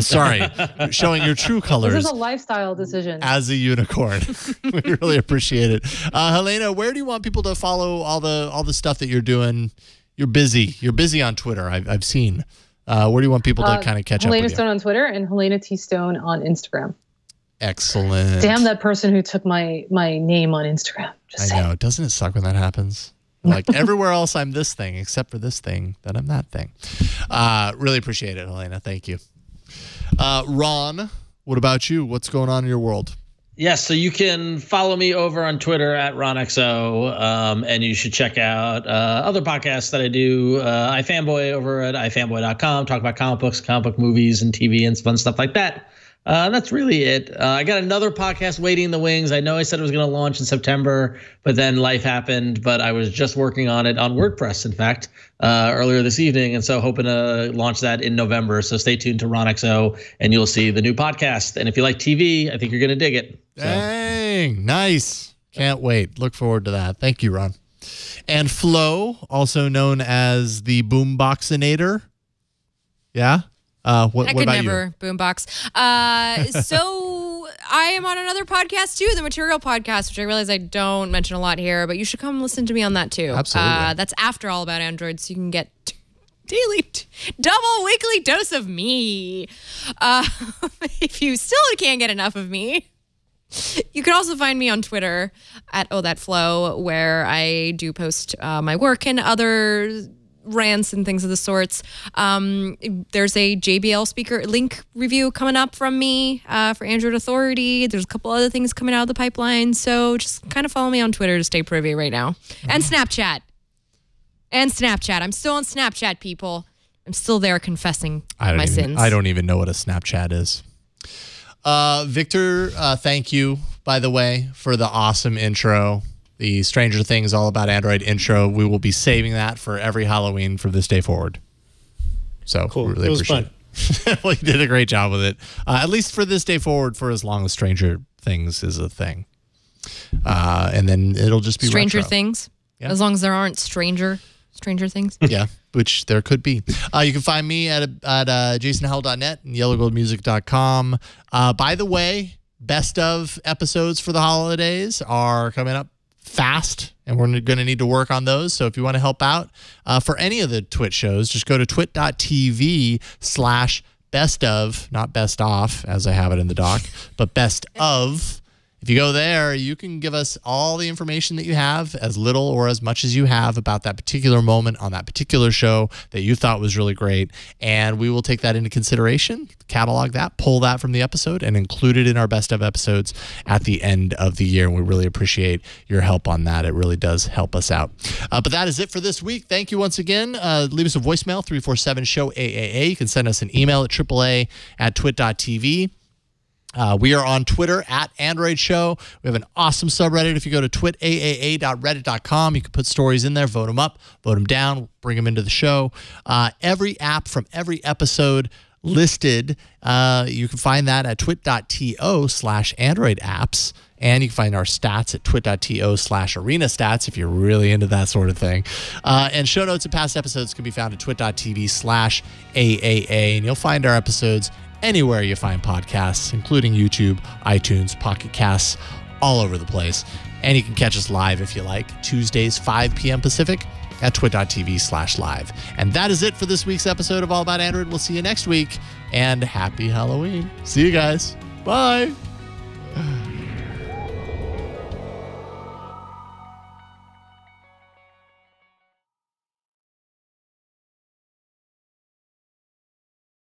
sorry. Showing your true colors. This is a lifestyle decision. As a unicorn. We really appreciate it. Helena, where do you want people to follow all the stuff that you're doing? You're busy. You're busy on Twitter. I've seen. Where do you want people to kind of catch up Helena with Stone you? on Twitter and Helena T. Stone on Instagram. Excellent. Damn that person who took my name on Instagram. Just I know. Doesn't it suck when that happens? Like everywhere else, I'm this thing, except for this thing, that I'm that thing. Really appreciate it, Helena. Thank you. Ron, what about you? What's going on in your world? Yes, so you can follow me over on Twitter at RonXO, and you should check out other podcasts that I do. iFanboy over at ifanboy.com, talk about comic books, comic book movies, and TV and fun stuff like that. That's really it. I got another podcast waiting in the wings. I know I said it was going to launch in September, but then life happened. But I was just working on it on WordPress, in fact, earlier this evening. And so hoping to launch that in November. So stay tuned to Ron XO and you'll see the new podcast. And if you like TV, I think you're going to dig it. So. Dang, nice. Can't wait. Look forward to that. Thank you, Ron. And Flo, also known as the Boomboxinator. Yeah? What I could about never you? boombox. So I am on another podcast too, the Material Podcast, which I realize I don't mention a lot here, but you should come listen to me on that too. Absolutely. That's after All About Android, so you can get daily, double weekly dose of me. If you still can't get enough of me, you can also find me on Twitter at OhThatFlow, where I do post my work and other rants and things of the sorts. There's a JBL speaker link review coming up from me for Android Authority. There's a couple other things coming out of the pipeline. So just kind of follow me on Twitter to stay privy right now. And Snapchat. I'm still on Snapchat, people. I'm still there confessing my sins. I don't even know what a Snapchat is. Victor, thank you, by the way, for the awesome intro. The Stranger Things All About Android intro. We will be saving that for every Halloween from this day forward. So Cool. really It was appreciate it. Well, you did a great job with it. At least for this day forward, for as long as Stranger Things is a thing. And then it'll just be Stranger retro. Things. Yeah. As long as there aren't Stranger Things. Yeah, which there could be. You can find me at jasonhowell.net and yellowgoldmusic.com. By the way, best of episodes for the holidays are coming up fast, and we're going to need to work on those. So if you want to help out for any of the Twitch shows, just go to twit.tv/best of, not best off as I have it in the doc, but best of. If you go there, you can give us all the information that you have, as little or as much as you have, about that particular moment on that particular show that you thought was really great. And we will take that into consideration, catalog that, pull that from the episode, and include it in our best of episodes at the end of the year. And we really appreciate your help on that. It really does help us out. But that is it for this week. Thank you once again. Leave us a voicemail, 347-SHOW-AAA. You can send us an email at AAA@twit.tv. We are on Twitter at Android Show. We have an awesome subreddit. If you go to twitaaa.reddit.com, you can put stories in there, vote them up, vote them down, bring them into the show. Every app from every episode listed, you can find that at twit.to/Android apps. And you can find our stats at twit.to/arena stats if you're really into that sort of thing. And show notes and past episodes can be found at twit.tv/AAA. And you'll find our episodes anywhere you find podcasts, including YouTube, iTunes, Pocket Casts, all over the place. And you can catch us live if you like, Tuesdays, 5 p.m. Pacific at twit.tv/live. And that is it for this week's episode of All About Android. We'll see you next week. And happy Halloween. See you guys. Bye.